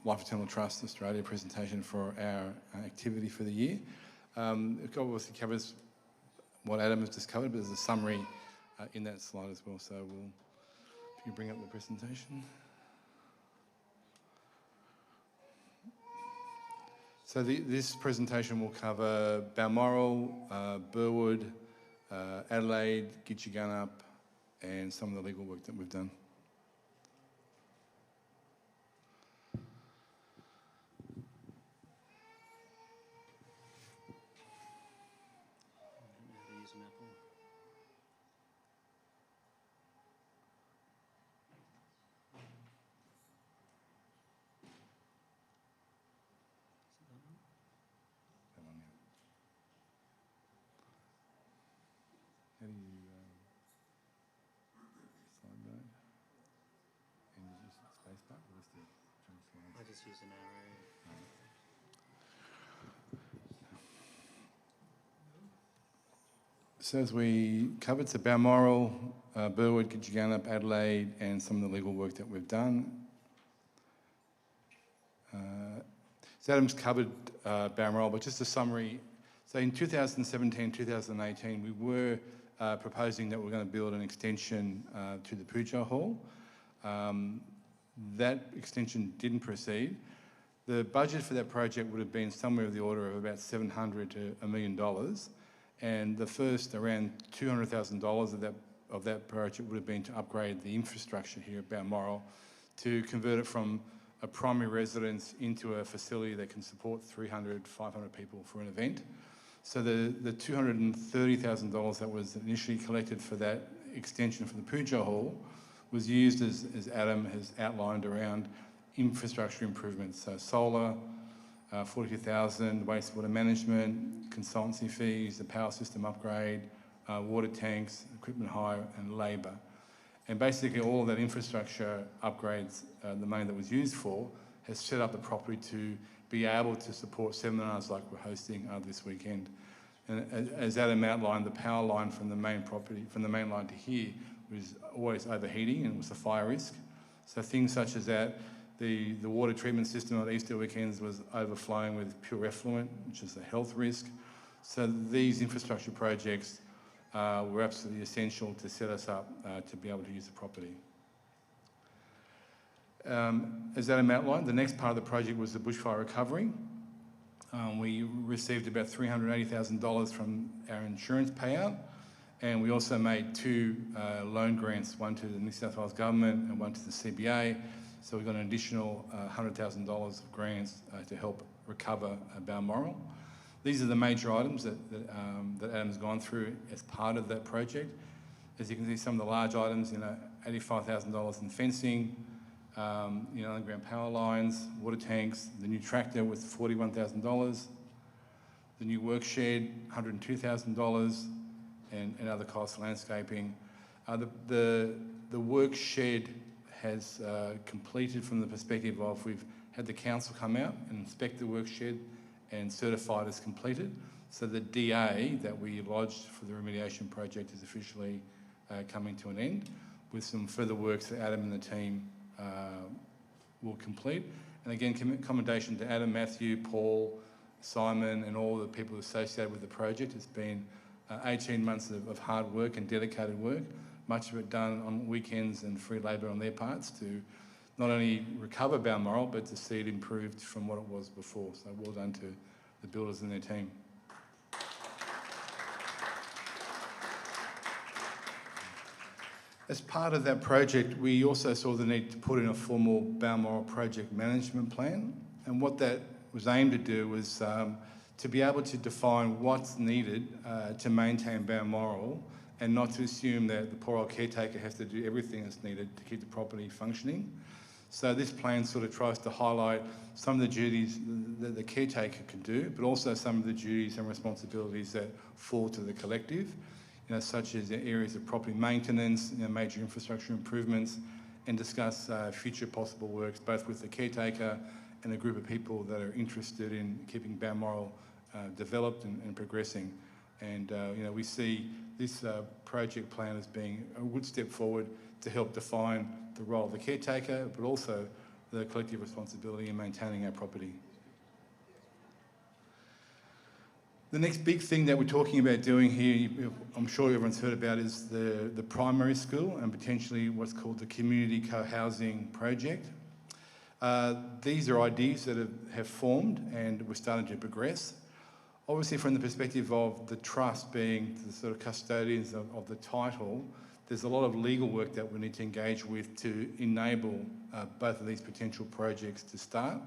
Life Eternal Trust Australia presentation for our activity for the year. It obviously covers what Adam has just covered, but there's a summary in that slide as well. So if you bring up the presentation. So this presentation will cover Balmoral, Burwood, Adelaide, Gitchaganup, and some of the legal work that we've done. How do you slide mode? And you use space bar or just the change slides? I just use an arrow. So as we covered, so Balmoral, Burwood, Gitchaganup, Adelaide, and some of the legal work that we've done. So Adam's covered Balmoral, but just a summary. So in 2017, 2018, we were proposing that we're going to build an extension to the Pujo Hall. That extension didn't proceed. The budget for that project would have been somewhere of the order of about $700 to $1 million. And the first around $200,000 of that project would have been to upgrade the infrastructure here at Balmoral to convert it from a primary residence into a facility that can support 300, 500 people for an event. So the $230,000 that was initially collected for that extension for the Pujo Hall was used, as Adam has outlined, around infrastructure improvements. So solar, 42,000, wastewater management, consultancy fees, the power system upgrade, water tanks, equipment hire and labour. And basically all of that infrastructure upgrades, the money that was used for, has set up the property to be able to support seminars like we're hosting this weekend. And as Adam outlined, the power line from the main property, from the main line to here, was always overheating and was a fire risk. So things such as that, the water treatment system on Easter weekends was overflowing with pure effluent, which is a health risk. So these infrastructure projects were absolutely essential to set us up to be able to use the property. As Adam outlined, the next part of the project was the bushfire recovery. We received about $380,000 from our insurance payout, and we also made two loan grants, one to the New South Wales Government and one to the CBA. So we got an additional $100,000 of grants to help recover Balmoral. These are the major items that Adam's gone through as part of that project. As you can see, some of the large items, $85,000 in fencing, underground power lines, water tanks, the new tractor with $41,000, the new work shed, $102,000, and other costs, landscaping. The work shed has completed from the perspective of we've had the council come out and inspect the work shed and certified as completed. So the DA that we lodged for the remediation project is officially coming to an end, with some further works that Adam and the team will complete. And again, commendation to Adam, Matthew, Paul, Simon, and all the people associated with the project. It's been 18 months of hard work and dedicated work, much of it done on weekends and free labour on their parts to not only recover Balmoral, but to see it improved from what it was before. So well done to the builders and their team. As part of that project, we also saw the need to put in a formal Balmoral project management plan. And what that was aimed to do was to be able to define what's needed to maintain Balmoral and not to assume that the poor old caretaker has to do everything that's needed to keep the property functioning. So this plan sort of tries to highlight some of the duties that the caretaker can do, but also some of the duties and responsibilities that fall to the collective, such as areas of property maintenance, major infrastructure improvements, and discuss future possible works, both with the caretaker and a group of people that are interested in keeping Balmoral developed and progressing. And we see this project plan as being a good step forward to help define the role of the caretaker, but also the collective responsibility in maintaining our property. The next big thing that we're talking about doing here, I'm sure everyone's heard about, is the primary school and potentially what's called the community co-housing project. These are ideas that have formed and we're starting to progress. Obviously, from the perspective of the trust being the sort of custodians of the title, there's a lot of legal work that we need to engage with to enable both of these potential projects to start.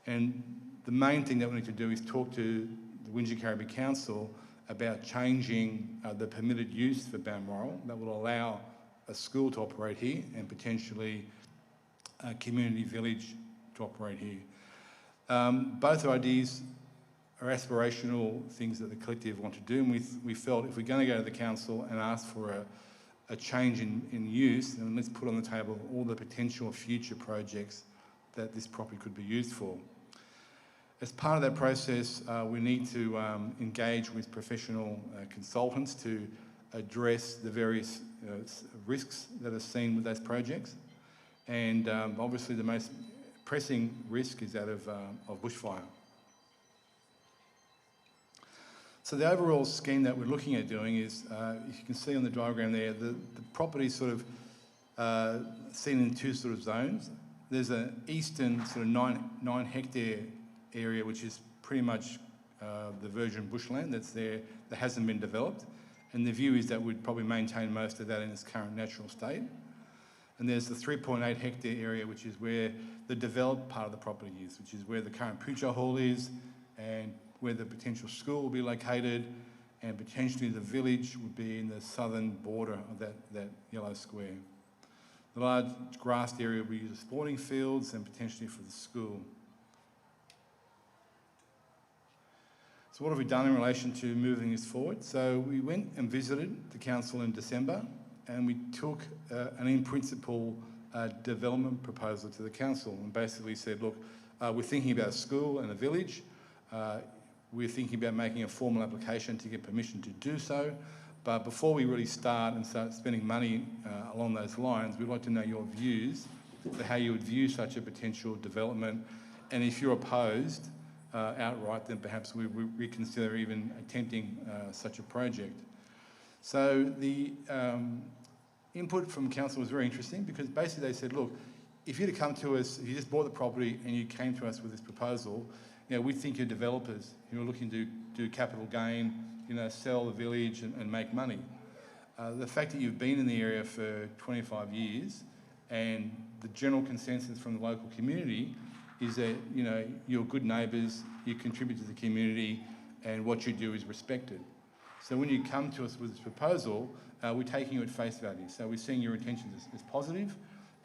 And the main thing that we need to do is talk to the Wingecarribee Council about changing the permitted use for Balmoral that will allow a school to operate here and potentially a community village to operate here. Both ideas are aspirational things that the collective want to do, and we felt if we're going to go to the council and ask for a change in use, then let's put on the table all the potential future projects that this property could be used for. As part of that process, we need to engage with professional consultants to address the various risks that are seen with those projects. And obviously the most pressing risk is that of bushfire. So the overall scheme that we're looking at doing is, if you can see on the diagram there, the property is sort of seen in two sort of zones. There's an eastern sort of 9 hectare area, which is pretty much the virgin bushland that's there that hasn't been developed. And the view is that we'd probably maintain most of that in its current natural state. And there's the 3.8 hectare area, which is where the developed part of the property is, which is where the current Pujo Hall is and where the potential school will be located, and potentially the village would be in the southern border of that yellow square. The large grassed area will be used as sporting fields and potentially for the school. So what have we done in relation to moving this forward? So we went and visited the council in December, and we took an in-principle development proposal to the council and basically said, look, we're thinking about a school and a village. We're thinking about making a formal application to get permission to do so. But before we really start spending money along those lines, we'd like to know your views for how you would view such a potential development. And if you're opposed outright, then perhaps we reconsider even attempting such a project. So the input from council was very interesting because basically they said, look, if you'd have come to us, if you just bought the property and you came to us with this proposal, we think you're developers who are looking to do capital gain, sell the village and make money. The fact that you've been in the area for 25 years and the general consensus from the local community is that, you're good neighbours, you contribute to the community, and what you do is respected. So when you come to us with this proposal, we're taking you at face value. So we're seeing your intentions as positive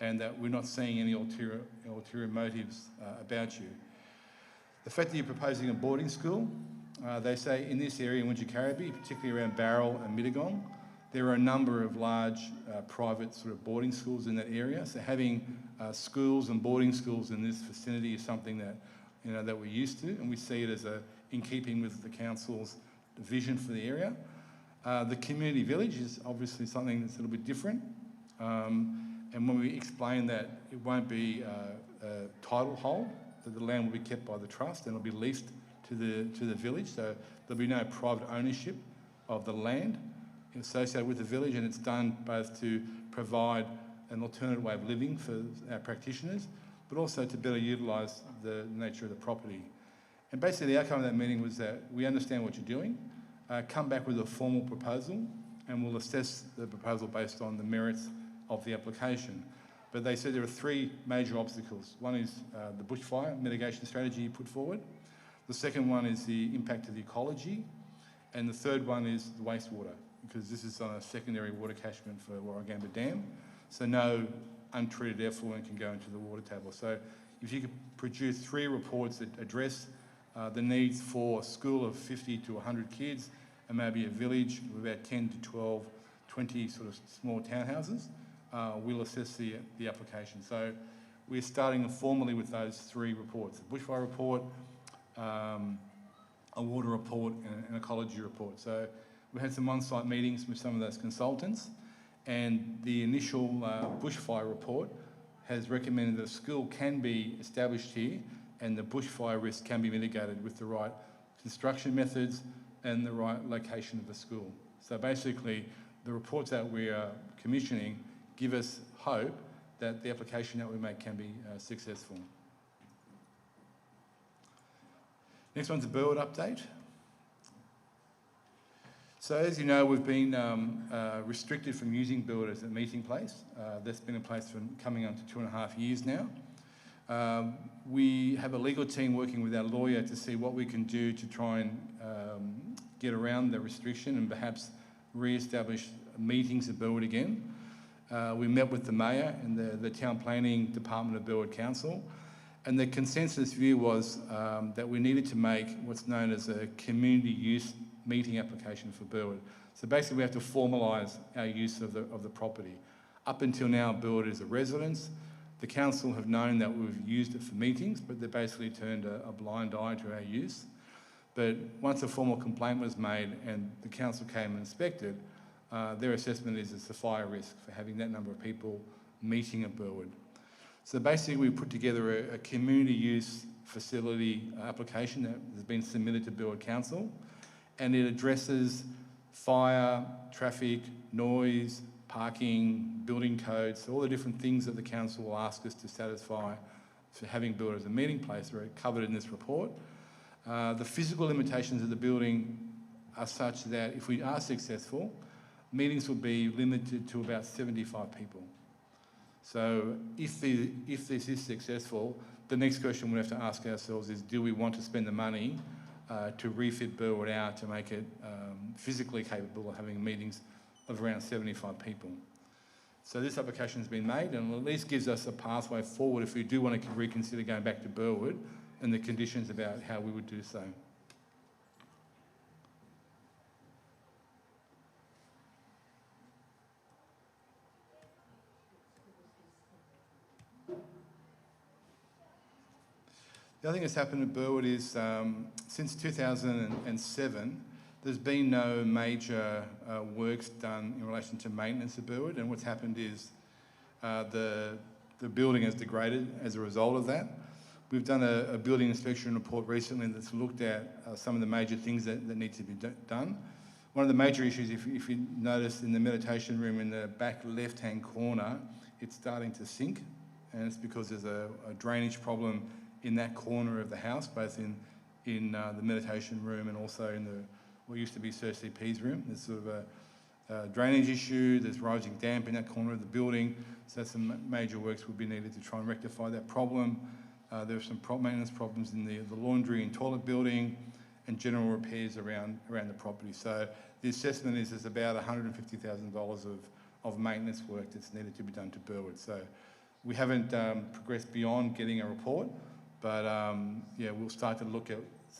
and that we're not seeing any ulterior motives about you. The fact that you're proposing a boarding school, they say in this area in Wingecarribee, particularly around Barrel and Mittagong, there are a number of large private sort of boarding schools in that area. So having schools and boarding schools in this vicinity is something that, that we're used to, and we see it as in keeping with the council's vision for the area. The community village is obviously something that's a little bit different. And when we explain that it won't be a title hold, that the land will be kept by the trust and it'll be leased to the village, so there'll be no private ownership of the land associated with the village, and it's done both to provide an alternate way of living for our practitioners, but also to better utilise the nature of the property. And basically the outcome of that meeting was that we understand what you're doing, come back with a formal proposal, and we'll assess the proposal based on the merits of the application. But they said there are three major obstacles. One is the bushfire mitigation strategy you put forward. The second one is the impact of the ecology. And the third one is the wastewater, because this is on a secondary water catchment for Warragamba Dam. So no untreated effluent can go into the water table. So if you could produce three reports that address the needs for a school of 50 to 100 kids and maybe a village with about 10 to 12, 20 sort of small townhouses, we'll assess the application. So we're starting formally with those three reports: the bushfire report, a water report and an ecology report. So we had some on-site meetings with some of those consultants, and the initial bushfire report has recommended that a school can be established here and the bushfire risk can be mitigated with the right construction methods and the right location of the school. So basically, the reports that we are commissioning give us hope that the application that we make can be successful. Next one's a Burwood update. So as you know, we've been restricted from using Burwood as a meeting place. That's been in place for coming on to 2.5 years now. We have a legal team working with our lawyer to see what we can do to try and get around the restriction and perhaps re-establish meetings at Burwood again. We met with the Mayor and the Town Planning Department of Burwood Council, and the consensus view was that we needed to make what's known as a community use meeting application for Burwood. So basically we have to formalise our use of the property. Up until now, Burwood is a residence. The council have known that we've used it for meetings, but they basically turned a blind eye to our use. But once a formal complaint was made and the council came and inspected, their assessment is it's a fire risk for having that number of people meeting at Burwood. So basically we put together a community use facility application that has been submitted to Burwood Council, and it addresses fire, traffic, noise, parking, building codes, all the different things that the council will ask us to satisfy for having Burwood as a meeting place are covered in this report. The physical limitations of the building are such that if we are successful, meetings will be limited to about 75 people. So if this is successful, the next question we have to ask ourselves is, do we want to spend the money to refit Burwood out to make it physically capable of having meetings of around 75 people? So this application has been made, and at least gives us a pathway forward if we do want to reconsider going back to Burwood and the conditions about how we would do so. The other thing that's happened at Burwood is since 2007, there's been no major works done in relation to maintenance at Burwood, and what's happened is the building has degraded as a result of that. We've done a building inspection report recently that's looked at some of the major things that need to be done. One of the major issues, if you notice in the meditation room in the back left-hand corner, it's starting to sink, and it's because there's a drainage problem in that corner of the house, both in the meditation room and also in what used to be Sir CP's room. There's sort of a drainage issue, there's rising damp in that corner of the building, so some major works would be needed to try and rectify that problem. There are some maintenance problems in the laundry and toilet building, and general repairs around the property. So the assessment is there's about $150,000 of maintenance work that's needed to be done to Burwood. So we haven't progressed beyond getting a report, but yeah, we'll start to look at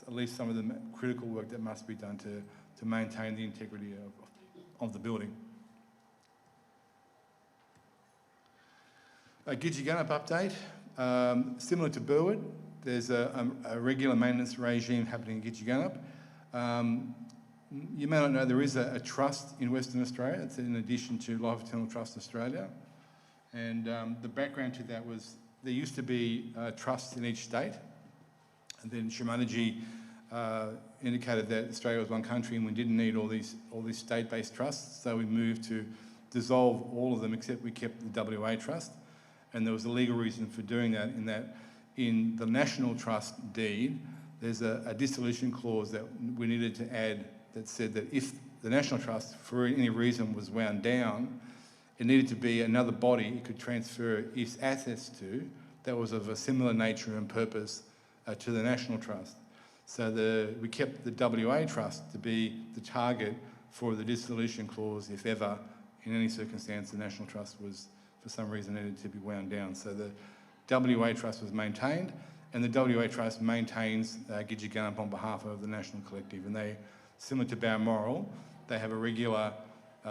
least some of the critical work that must be done to maintain the integrity of the building. A Gidgegunnup update. Similar to Burwood, there's a regular maintenance regime happening in Gidgegunnup. You may not know there is a trust in Western Australia. It's in addition to Life Eternal Trust Australia. And the background to that was there used to be trusts in each state, and then Shamanergy indicated that Australia was one country and we didn't need all these state-based trusts, so we moved to dissolve all of them except we kept the WA trust. And there was a legal reason for doing that, in that in the National Trust deed, there's a dissolution clause that we needed to add that said that if the National Trust, for any reason, was wound down, it needed to be another body it could transfer its assets to that was of a similar nature and purpose to the National Trust. So we kept the WA Trust to be the target for the dissolution clause if ever, in any circumstance, the National Trust was, for some reason, needed to be wound down. So the WA Trust was maintained, and the WA Trust maintains Gidgee Gunnup on behalf of the National Collective. And they, similar to Balmoral, they have a regular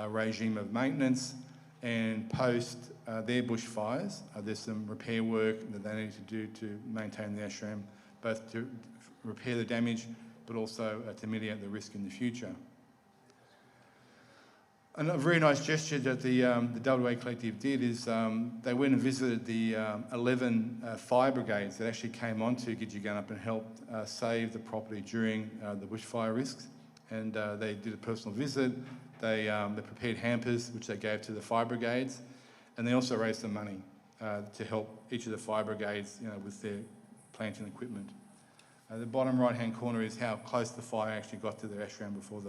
regime of maintenance, and post their bushfires, there's some repair work that they need to do to maintain the ashram, both to repair the damage, but also to mitigate the risk in the future. And a very nice gesture that the WA Collective did is they went and visited the 11 fire brigades that actually came onto Gidgee Gunnup and helped save the property during the bushfire risks. And they did a personal visit. They prepared hampers, which they gave to the fire brigades, and they also raised some money to help each of the fire brigades, with their plant and equipment. The bottom right-hand corner is how close the fire actually got to the ashram before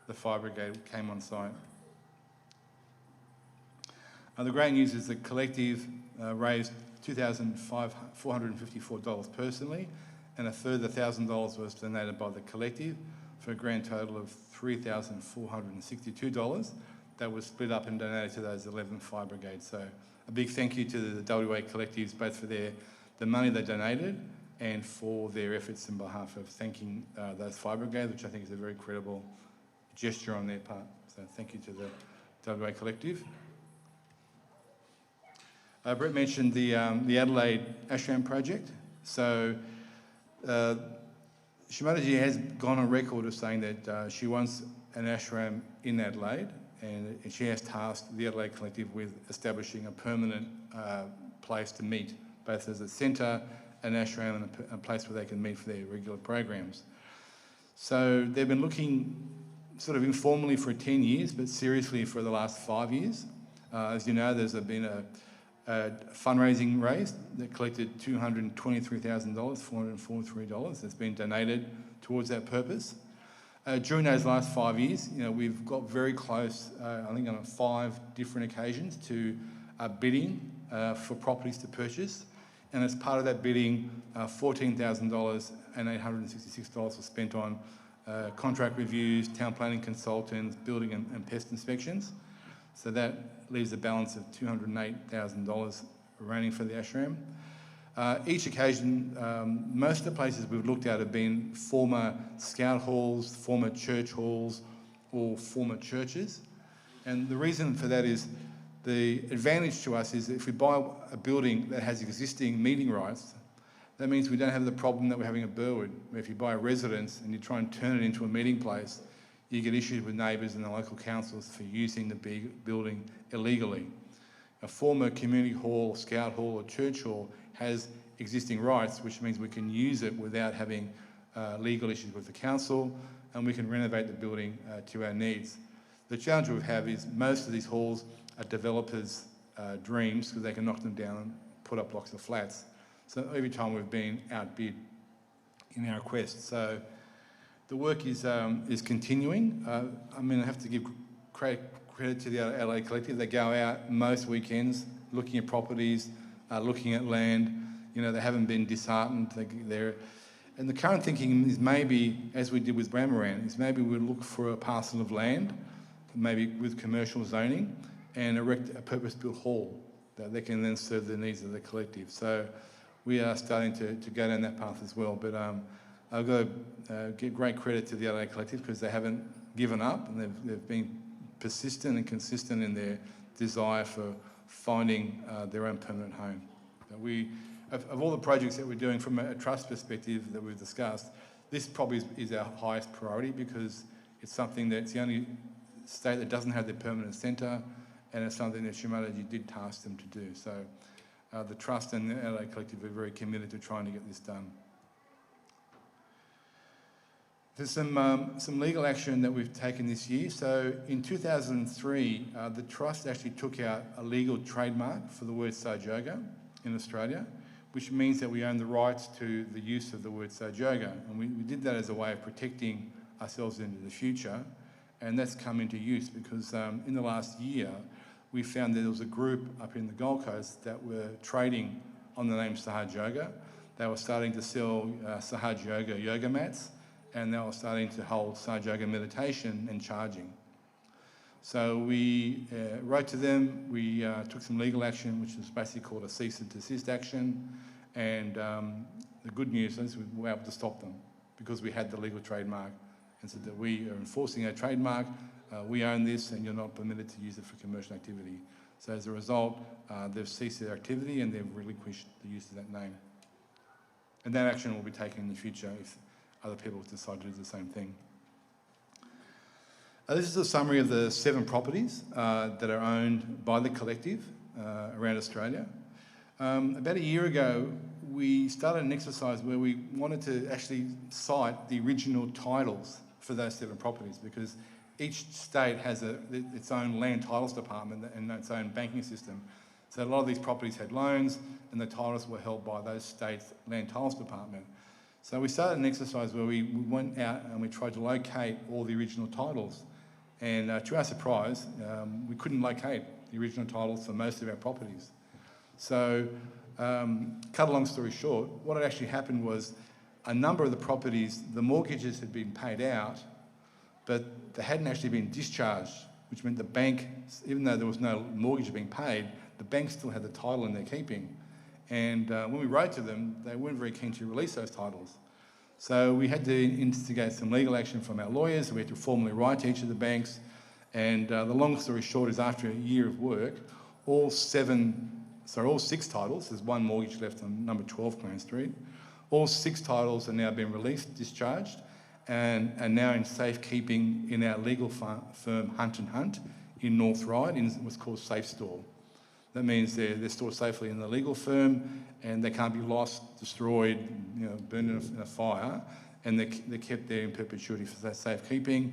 the fire brigade came on site. The great news is the collective raised $2,454 personally, and a further $1,000 was donated by the collective for a grand total of $3,462 that was split up and donated to those 11 fire brigades. So a big thank you to the WA collectives, both for the money they donated and for their efforts on behalf of thanking those fire brigades, which I think is a very credible gesture on their part. So thank you to the WA collective. Brett mentioned the Adelaide Ashram project. So Shamanergy has gone on record of saying that she wants an ashram in Adelaide, and she has tasked the Adelaide Collective with establishing a permanent place to meet, both as a centre, an ashram, and a place where they can meet for their regular programs. So they've been looking sort of informally for 10 years, but seriously for the last 5 years. As you know, there's been a fundraising raised that collected $223,000, $443 that's been donated towards that purpose. During those last 5 years, we've got very close, I think on 5 different occasions, to bidding for properties to purchase. And as part of that bidding, $14,000 and $866 was spent on contract reviews, town planning consultants, building and pest inspections. So that leaves a balance of $208,000 remaining for the ashram. Each occasion, most of the places we've looked at have been former scout halls, former church halls, or former churches. And the reason for that is the advantage to us is that if we buy a building that has existing meeting rights, that means we don't have the problem that we're having at Burwood, where if you buy a residence and you try and turn it into a meeting place, you get issues with neighbours and the local councils for using the big building illegally. A former community hall, scout hall or church hall has existing rights, which means we can use it without having legal issues with the council, and we can renovate the building to our needs. The challenge we have is most of these halls are developers' dreams, because they can knock them down and put up blocks of flats. So every time we've been outbid in our quest. So the work is continuing. I have to give credit to the LA Collective. They go out most weekends looking at properties, looking at land. They haven't been disheartened. And the current thinking is maybe, as we did with Bramaran, is maybe we'll look for a parcel of land, maybe with commercial zoning, and erect a purpose-built hall that they can then serve the needs of the collective. So we are starting to go down that path as well. But I've got to give great credit to the LA Collective, because they haven't given up, and they've been persistent and consistent in their desire for finding their own permanent home. Of all the projects that we're doing from a trust perspective that we've discussed, this probably is our highest priority, because it's something that's the only state that doesn't have their permanent centre, and it's something that Humanity did task them to do. So the Trust and the LA Collective are very committed to trying to get this done. There's some legal action that we've taken this year. So in 2003, the Trust actually took out a legal trademark for the word Sage Yoga in Australia, which means that we own the rights to the use of the word Sage Yoga. And we did that as a way of protecting ourselves into the future. And that's come into use because in the last year, we found that there was a group up in the Gold Coast that were trading on the name Sage Yoga. They were starting to sell Sage yoga mats, and they were starting to hold Sage Yoga meditation and charging. So we wrote to them, we took some legal action, which was basically called a cease and desist action, and the good news is we were able to stop them because we had the legal trademark and said that we are enforcing our trademark, we own this and you're not permitted to use it for commercial activity. So as a result, they've ceased their activity and they've relinquished the use of that name. And that action will be taken in the future if other people decide to do the same thing. This is a summary of the 7 properties that are owned by the collective around Australia. About a year ago, we started an exercise where we wanted to actually cite the original titles for those 7 properties because each state has its own land titles department and its own banking system. So a lot of these properties had loans and the titles were held by those states' land titles department. So we started an exercise where we went out and we tried to locate all the original titles. And to our surprise, we couldn't locate the original titles for most of our properties. So, cut a long story short, what had actually happened was a number of the properties, the mortgages had been paid out, but they hadn't actually been discharged, which meant the bank, even though there was no mortgage being paid, the bank still had the title in their keeping. And when we wrote to them, they weren't very keen to release those titles. So we had to instigate some legal action from our lawyers. We had to formally write to each of the banks. And the long story short is after a year of work, all 6 titles, there's 1 mortgage left on number 12 Clarence Street, all 6 titles are now being released, discharged, and are now in safekeeping in our legal firm Hunt & Hunt in North Ryde in what's called Safe Store. That means they're stored safely in the legal firm and they can't be lost, destroyed, burned in a fire, and they're kept there in perpetuity for that safekeeping.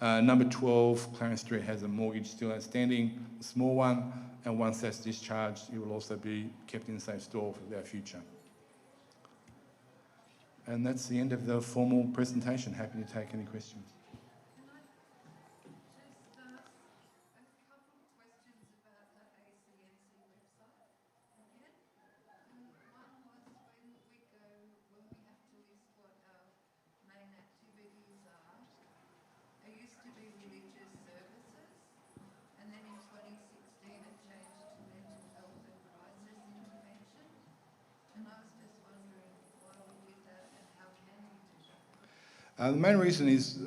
Number 12, Clarence Street, has a mortgage still outstanding, a small one, and once that's discharged, it will also be kept in Safe Store for our future. And that's the end of the formal presentation. Happy to take any questions. The main reason is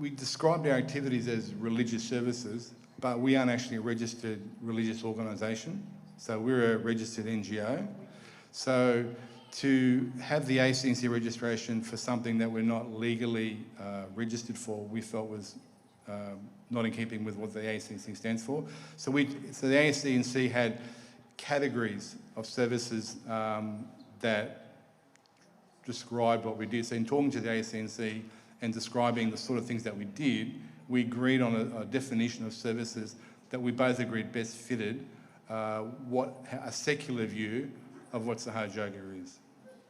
we described our activities as religious services, but we aren't actually a registered religious organisation. So we're a registered NGO. So to have the ACNC registration for something that we're not legally registered for, we felt was not in keeping with what the ACNC stands for. So the ACNC had categories of services that described what we did. So in talking to the ACNC and describing the sort of things that we did, we agreed on a definition of services that we both agreed best fitted a secular view of what Sage Yoga is.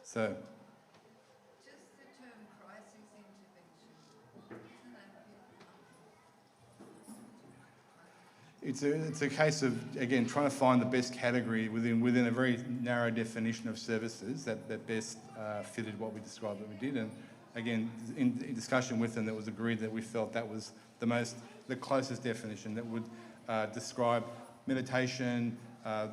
So, just the term crisis intervention, isn't that a bit? it's a case of, again, trying to find the best category within a very narrow definition of services that best fitted what we described that we did. And again, in discussion with them, it was agreed that we felt that was the closest definition that would describe meditation,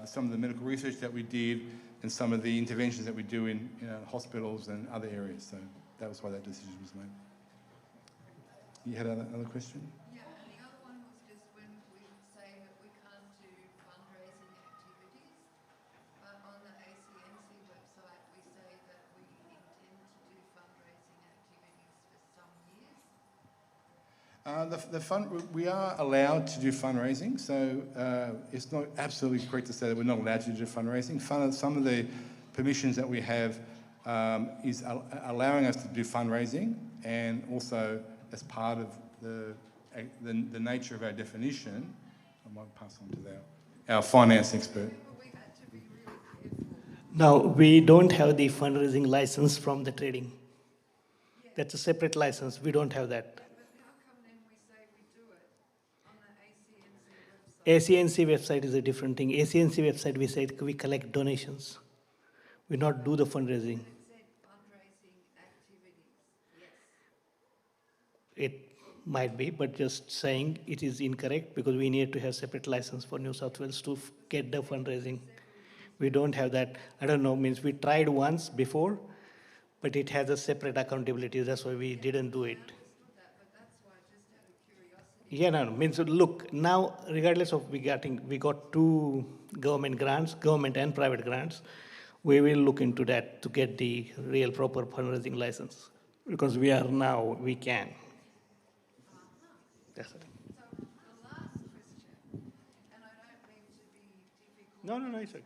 some of the medical research that we did, and some of the interventions that we do in hospitals and other areas. So that was why that decision was made. You had another question? Yeah, and the other one was just when we say that we can't do fundraising activities, but on the ACNC website we say that we intend to do fundraising activities for some years. The fund, we are allowed to do fundraising, so it's not absolutely correct to say that we're not allowed to do fundraising. Some of the permissions that we have is allowing us to do fundraising, and also as part of the nature of our definition, I might pass on to our finance expert. Now, we don't have the fundraising license from the trading. That's a separate license. We don't have that. ACNC website is a different thing. ACNC website, we say we collect donations. We not do the fundraising. It might be, but just saying it is incorrect because we need to have separate license for New South Wales to get the fundraising. We don't have that. I don't know, means we tried once before, but it has a separate accountability. That's why we didn't do it. Yeah, no, means look, now regardless of we got 2 government grants, government and private grants, we will look into that to get the real proper fundraising license because we can. That's it. No, it's okay.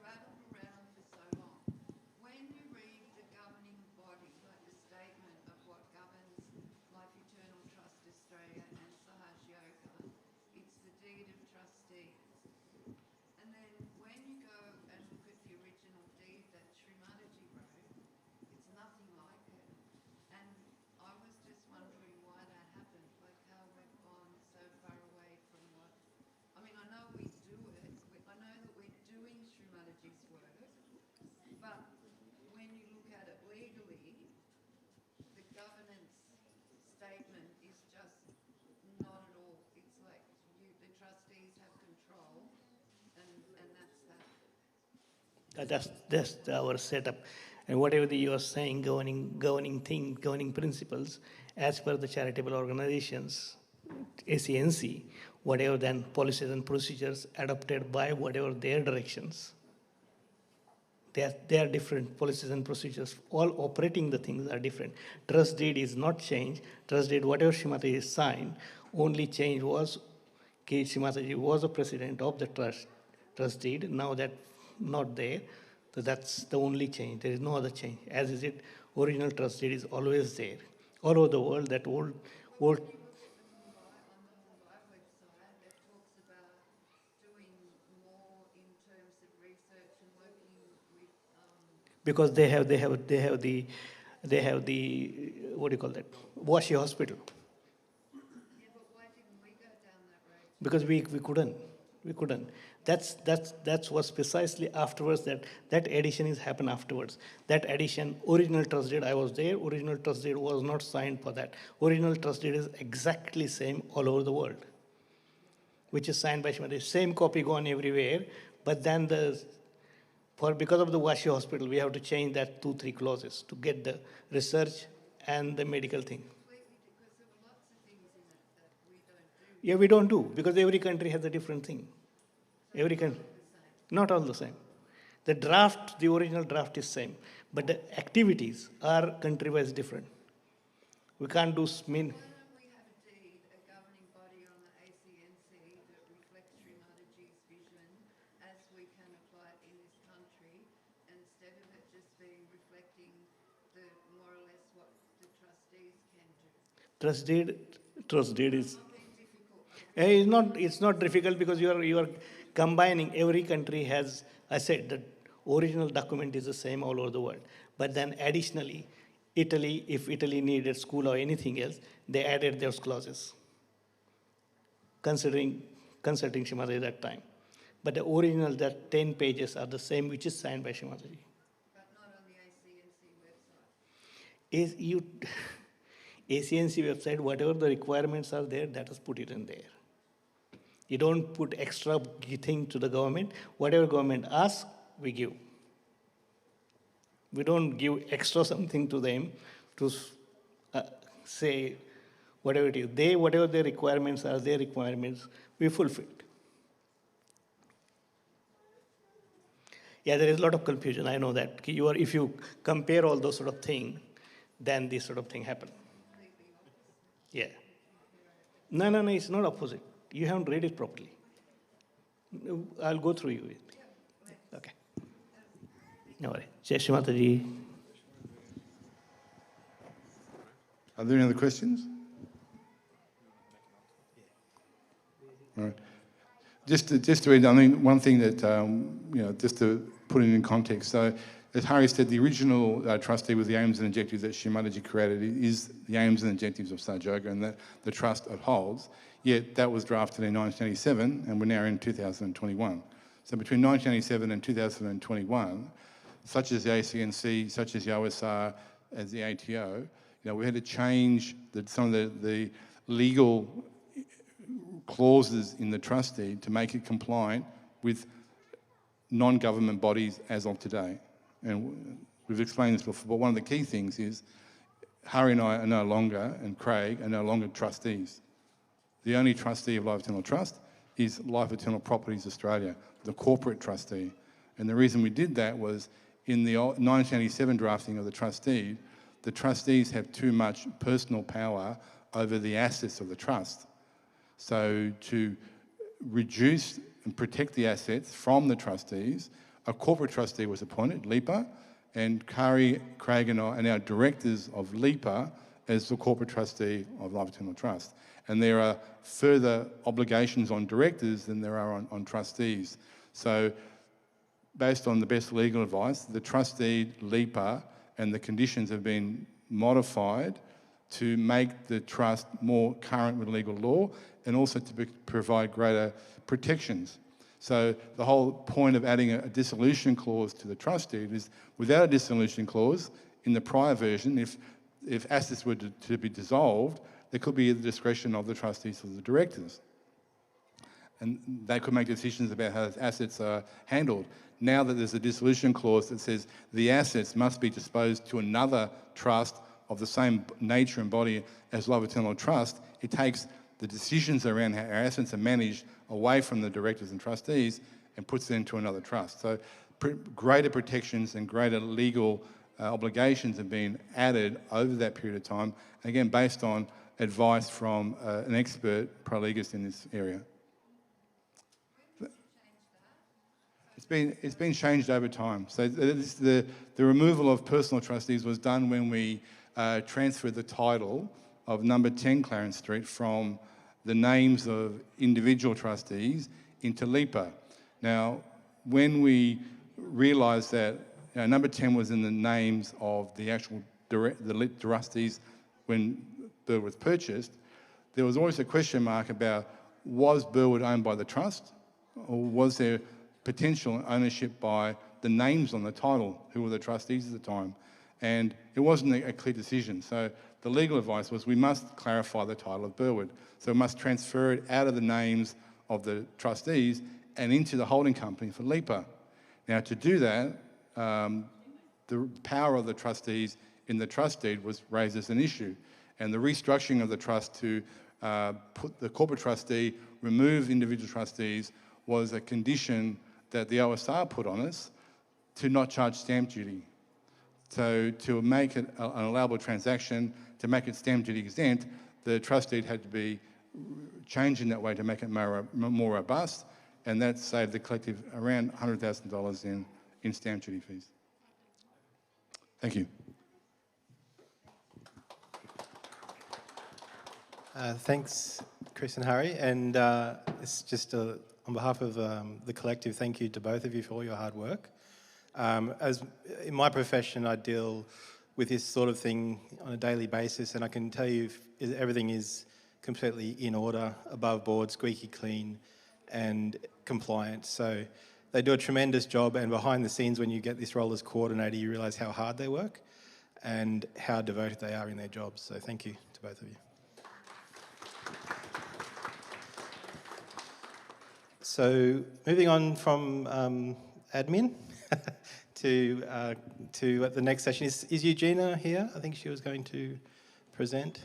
That's our setup. And whatever you are saying, governing principles, as per the charitable organizations, ACNC, whatever then policies and procedures adopted by whatever their directions. They are different policies and procedures. All operating the things are different. Trust deed is not changed. Trust deed, whatever Shrimati signed, only change was K. Shrimati was a president of the trust deed. Now that not there, so that's the only change. There is no other change. As is it, original trust deed is always there. All over the world, that old because they have the what do you call that? Washi Hospital. Because we couldn't. That's was precisely afterwards that addition is happened afterwards. That addition, original trust deed, I was there. Original trust deed was not signed for that. Original trust deed is exactly same all over the world, which is signed by Shrimati. Same copy gone everywhere, but then because of the Washi Hospital, we have to change that 2-3 clauses to get the research and the medical thing. Yeah, we don't do, because every country has a different thing. Every country, not all the same. The original draft is same, but the activities are country-wise different. We can't do mean. Trust deed is. It's not difficult because you are combining. Every country has. I said the original document is the same all over the world, but then additionally, Italy, if Italy needed school or anything else, they added those clauses, considering Shrimati at that time. But the original, that 10 pages are the same, which is signed by Shrimati. But not on the ACNC website. ACNC website, whatever the requirements are there, that is put it in there. You don't put extra thing to the government. Whatever government asks, we give. We don't give extra something to them to say whatever it is. Whatever their requirements are, their requirements, we fulfill. Yeah, there is a lot of confusion. I know that. If you compare all those sort of things, then this sort of thing happen. Yeah. No, it's not opposite. You haven't read it properly. No, I'll go through you. Okay. No worry. Jai Shri Mataji. Are there any other questions? All right. Just to read, I mean, one thing that, just to put it in context. So, as Hari said, the original trustee was the aims and objectives that Shri Mataji created is the aims and objectives of Sahaja and that the trust upholds. Yet that was drafted in 1987 and we're now in 2021. So between 1987 and 2021, such as the ACNC, such as the OSR, as the ATO, we had to change some of the legal clauses in the trust deed to make it compliant with non-government bodies as of today. And we've explained this before, but one of the key things is Hari and I are no longer, and Craig are no longer trustees. The only trustee of Life Eternal Trust is Life Eternal Properties Australia, the corporate trustee. And the reason we did that was in the 1987 drafting of the trust deed, the trustees have too much personal power over the assets of the trust. So to reduce and protect the assets from the trustees, a corporate trustee was appointed, LEPA, and Kari, Craig and I are now directors of LEPA as the corporate trustee of Life Eternal Trust. And there are further obligations on directors than there are on trustees. So based on the best legal advice, the trustee, LEPA, and the conditions have been modified to make the trust more current with legal law and also to provide greater protections. So the whole point of adding a dissolution clause to the trust deed is without a dissolution clause, in the prior version, if assets were to be dissolved, there could be at the discretion of the trustees or the directors. And they could make decisions about how assets are handled. Now that there's a dissolution clause that says the assets must be disposed to another trust of the same nature and body as Life Eternal Trust, it takes the decisions around how our assets are managed away from the directors and trustees and puts it into another trust. So greater protections and greater legal obligations have been added over that period of time, again, based on advice from an expert prolegist in this area. It's been changed over time. So the removal of personal trustees was done when we transferred the title of number 10 Clarence Street from the names of individual trustees into LEPA. Now, when we realised that number 10 was in the names of the actual the trustees when Burwood was purchased, there was always a question mark about was Burwood owned by the trust or was there potential ownership by the names on the title, who were the trustees at the time. And it wasn't a clear decision. So the legal advice was we must clarify the title of Burwood. So we must transfer it out of the names of the trustees and into the holding company for LEPA. Now to do that, the power of the trustees in the trust deed was raised as an issue. And the restructuring of the trust to put the corporate trustee, remove individual trustees, was a condition that the OSR put on us to not charge stamp duty. So to make it an allowable transaction, to make it stamp duty exempt, the trust deed had to be changed in that way to make it more robust, and that saved the collective around $100,000 in stamp duty fees. Thank you. Thanks, Chris and Hari. And it's just on behalf of the collective, thank you to both of you for all your hard work. As in my profession, I deal with this sort of thing on a daily basis, and I can tell you everything is completely in order, above board, squeaky clean, and compliant. So they do a tremendous job, and behind the scenes, when you get this role as coordinator, you realise how hard they work and how devoted they are in their jobs. So thank you to both of you. So moving on from admin to the next session. Is Eugenia here? I think she was going to present.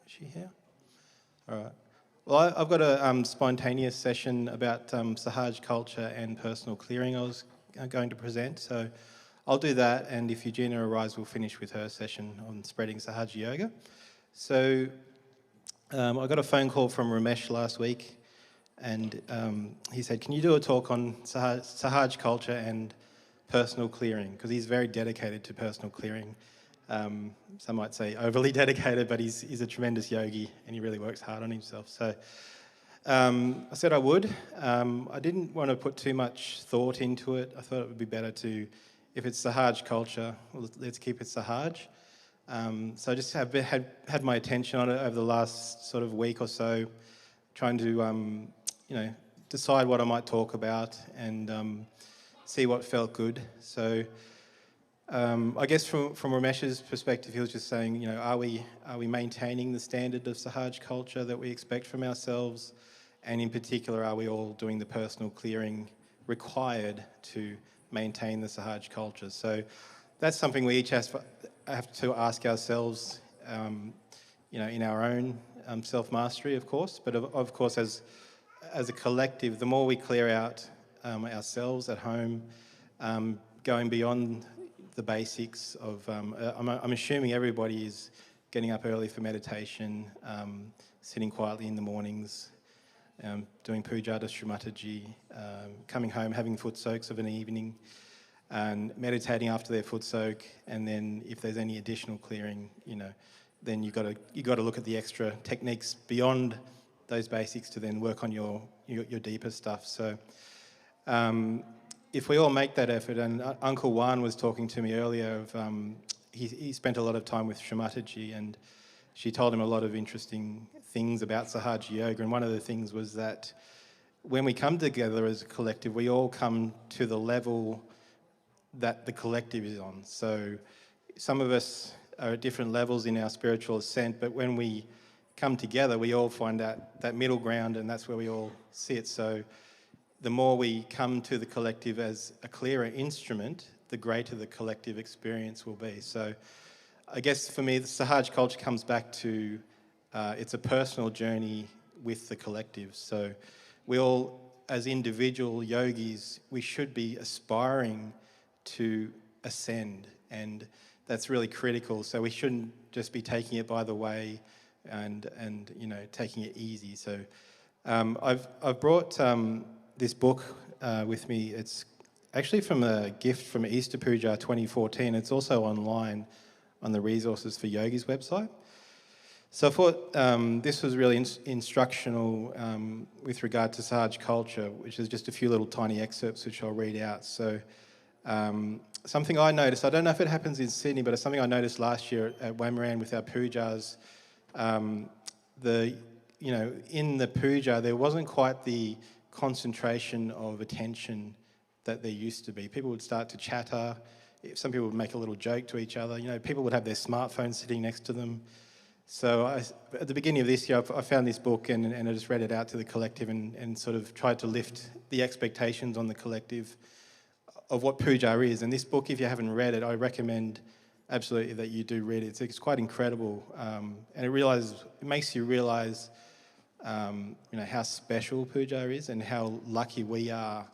Is she here? All right. Well, I've got a spontaneous session about Sahaj culture and personal clearing I was going to present. So I'll do that, and if Eugenia arrives, we'll finish with her session on spreading Sahaj Yoga. So I got a phone call from Ramesh last week, and he said, can you do a talk on Sahaj culture and personal clearing? Because he's very dedicated to personal clearing. Some might say overly dedicated, but he's a tremendous yogi and he really works hard on himself. So I said I would. I didn't want to put too much thought into it. I thought it would be better to, if it's Sahaj culture, well, let's keep it Sahaj. So I just had my attention on it over the last sort of week or so, trying to decide what I might talk about and see what felt good. So I guess from Ramesh's perspective, he was just saying, are we maintaining the standard of Sahaj culture that we expect from ourselves? And in particular, are we all doing the personal clearing required to maintain the Sahaj culture? So that's something we each have to ask ourselves, in our own self-mastery, of course, but of course as a collective, the more we clear out ourselves at home, going beyond the basics of, I'm assuming everybody is getting up early for meditation, sitting quietly in the mornings, doing puja to Shri Mataji, coming home, having foot soaks of an evening, and meditating after their foot soak, and then if there's any additional clearing, then you got to look at the extra techniques beyond those basics to then work on your deeper stuff. So if we all make that effort, and Uncle Juan was talking to me earlier of he spent a lot of time with Shri Mataji, and she told him a lot of interesting things about Sahaj Yoga, and one of the things was that when we come together as a collective, we all come to the level that the collective is on. So some of us are at different levels in our spiritual ascent, but when we come together, we all find that middle ground, and that's where we all sit. So the more we come to the collective as a clearer instrument, the greater the collective experience will be. So I guess for me, the Sahaj culture comes back to, it's a personal journey with the collective. So we all, as individual yogis, we should be aspiring to ascend, and that's really critical. So we shouldn't just be taking it by the way and taking it easy. So I've brought this book with me. It's actually from a gift from Easter Puja 2014. It's also online on the Resources for Yogis website. So I thought this was really instructional with regard to Sahaj culture, which is just a few little tiny excerpts which I'll read out. So something I noticed, I don't know if it happens in Sydney, but it's something I noticed last year at Wamaran with our pujas. In the puja, there wasn't quite the concentration of attention that there used to be. People would start to chatter. Some people would make a little joke to each other. People would have their smartphones sitting next to them. So at the beginning of this year, I found this book and I just read it out to the collective and sort of tried to lift the expectations on the collective of what puja is. And this book, if you haven't read it, I recommend absolutely that you do read it. It's quite incredible, and it makes you realise, how special puja is and how lucky we are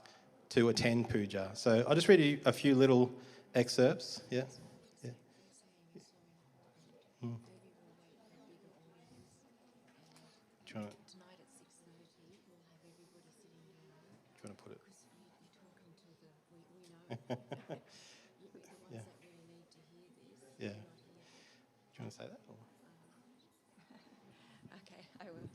to attend puja. So I'll just read you a few little excerpts. Yeah. Yeah. Mm. Do you want to? Tonight at 6:30, we'll have everybody sitting down. Do you want to put it? Because you're talking to the, we know, the ones Yeah. that really need to hear this. Yeah. Not here. Do you want to say that? Or? Okay, I will.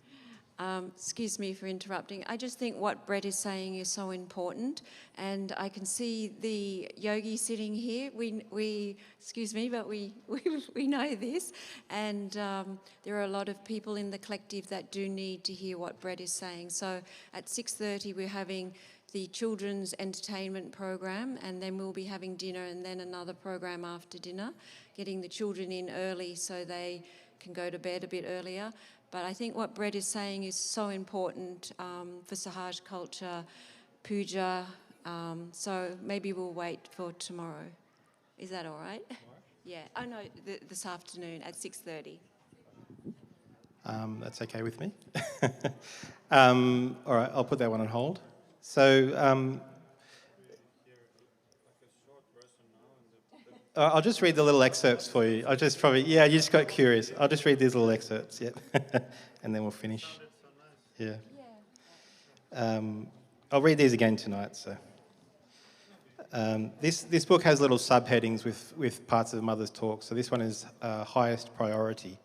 Excuse me for interrupting. I just think what Brett is saying is so important, and I can see the yogi sitting here. We excuse me, but we know this, and there are a lot of people in the collective that do need to hear what Brett is saying. So at 6:30 we're having the children's entertainment program, and then we'll be having dinner, and then another program after dinner, getting the children in early so they can go to bed a bit earlier. But I think what Brett is saying is so important for Sahaj culture, puja, so maybe we'll wait for tomorrow. Is that all right? Yeah. Oh no, this afternoon at 6:30. That's okay with me. All right, I'll put that one on hold. So, I'll just read the little excerpts for you. I'll just probably, yeah, you just got curious. I'll just read these little excerpts, yeah. And then we'll finish. Yeah. I'll read these again tonight, so. This book has little subheadings with parts of Mother's talk. So this one is highest priority.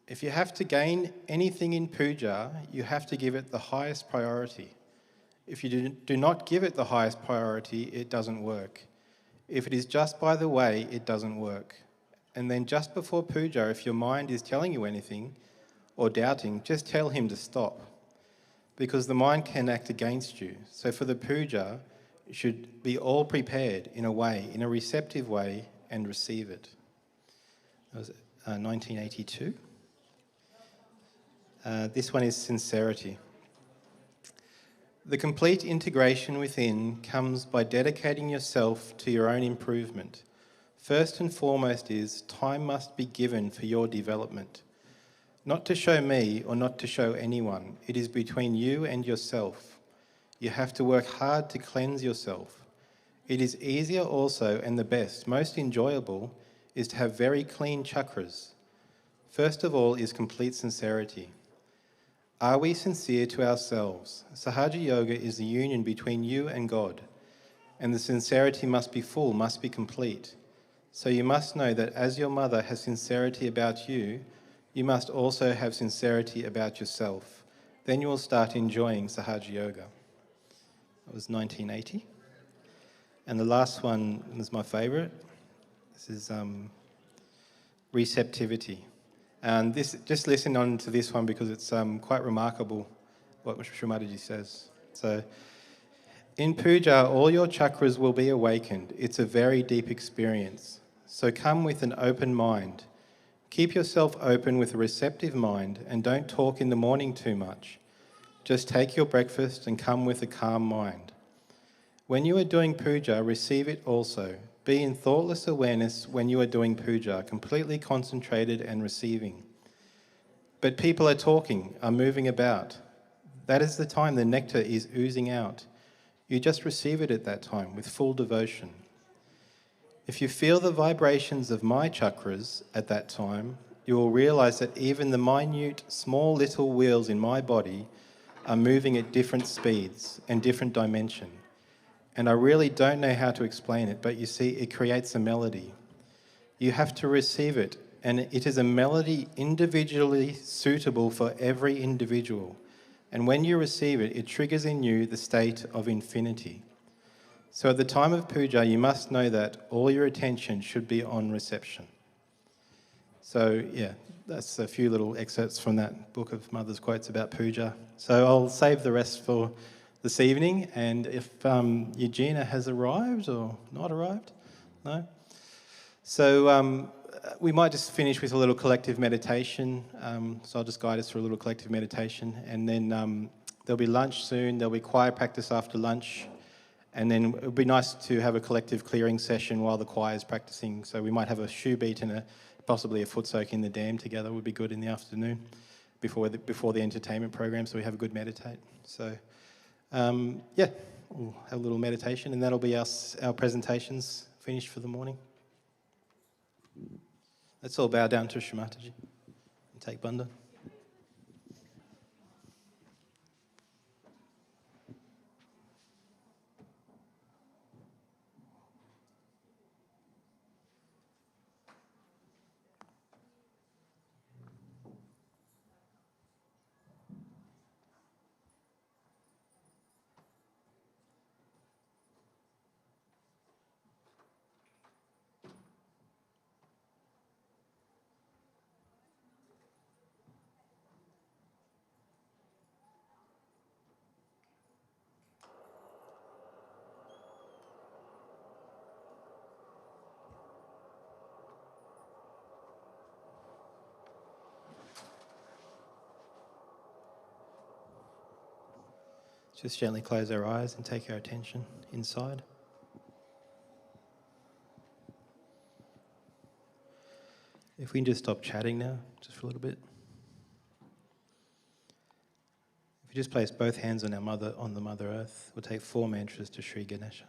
If you have to gain anything in puja, you have to give it the highest priority. If you do not give it the highest priority, it doesn't work. If it is just by the way, it doesn't work. And then just before puja, if your mind is telling you anything or doubting, just tell him to stop. Because the mind can act against you. So for the puja, you should be all prepared in a way, in a receptive way, and receive it. That was 1982. This one is sincerity. The complete integration within comes by dedicating yourself to your own improvement. First and foremost is time must be given for your development. Not to show me or not to show anyone. It is between you and yourself. You have to work hard to cleanse yourself. It is easier also, and the best, most enjoyable, is to have very clean chakras. First of all is complete sincerity. Are we sincere to ourselves? Sahaja Yoga is the union between you and God, and the sincerity must be full, must be complete. So you must know that as your mother has sincerity about you, you must also have sincerity about yourself. Then you will start enjoying Sahaja Yoga. That was 1980. And the last one is my favourite. This is receptivity. And this, just listen on to this one because it's quite remarkable what Srimataji says. So, in puja, all your chakras will be awakened. It's a very deep experience. So come with an open mind. Keep yourself open with a receptive mind and don't talk in the morning too much. Just take your breakfast and come with a calm mind. When you are doing puja, receive it also. Be in thoughtless awareness when you are doing puja, completely concentrated and receiving. But people are talking, are moving about. That is the time the nectar is oozing out. You just receive it at that time with full devotion. If you feel the vibrations of my chakras at that time, you will realize that even the minute, small little wheels in my body are moving at different speeds and different dimension. And I really don't know how to explain it, but you see, it creates a melody. You have to receive it, and it is a melody individually suitable for every individual. And when you receive it, it triggers in you the state of infinity. So at the time of puja, you must know that all your attention should be on reception. So yeah, that's a few little excerpts from that book of Mother's quotes about puja. So I'll save the rest for this evening, and if Eugenia has arrived or not arrived, no? So we might just finish with a little collective meditation. So I'll just guide us through a little collective meditation, and then there'll be lunch soon, there'll be choir practice after lunch, and then it would be nice to have a collective clearing session while the choir is practicing. So we might have a shoe beat and possibly a foot soak in the dam together would be good in the afternoon before the entertainment program, so we have a good meditate. So yeah, we'll have a little meditation, and that'll be our presentations finished for the morning. Let's all bow down to Srimataji and take Bandhan. Just gently close our eyes and take our attention inside. If we can just stop chatting now, just for a little bit. If we just place both hands on the Mother Earth, we'll take 4 mantras to Sri Ganesha.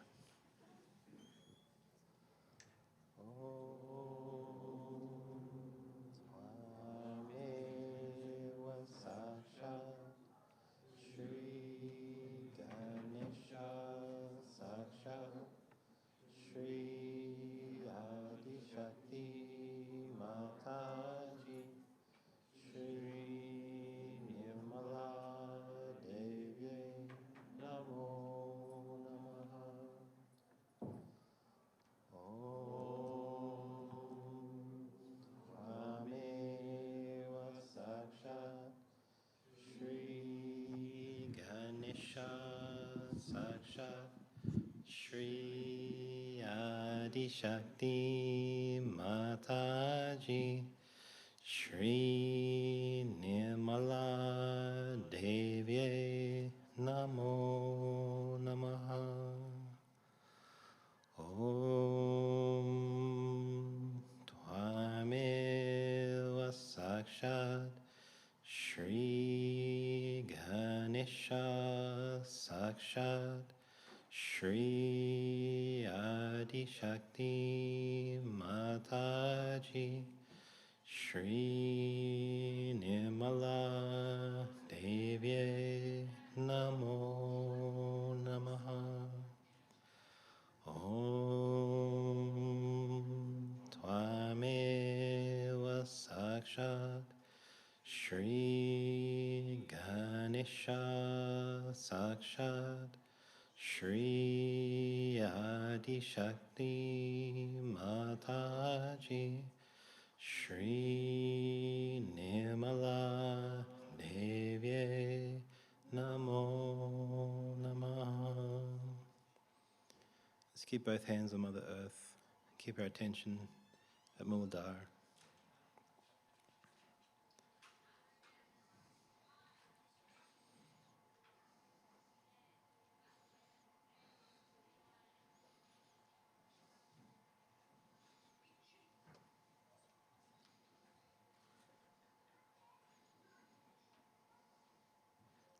Adi Shakti Mataji Shri Nirmala Devi Namo Namaha. Om Tvameva Sakshat Shri Ganesha Sakshat Shri Adi Shakti Mataji Shri Nirmala Devi Namo Namaha. Om Tvameva Sakshat Shri Ganesha Sakshat Shri Adi Shakti Mataji Shri Nirmala Devi Namo Namaha. Let's keep both hands on Mother Earth. Keep our attention at Muladhara.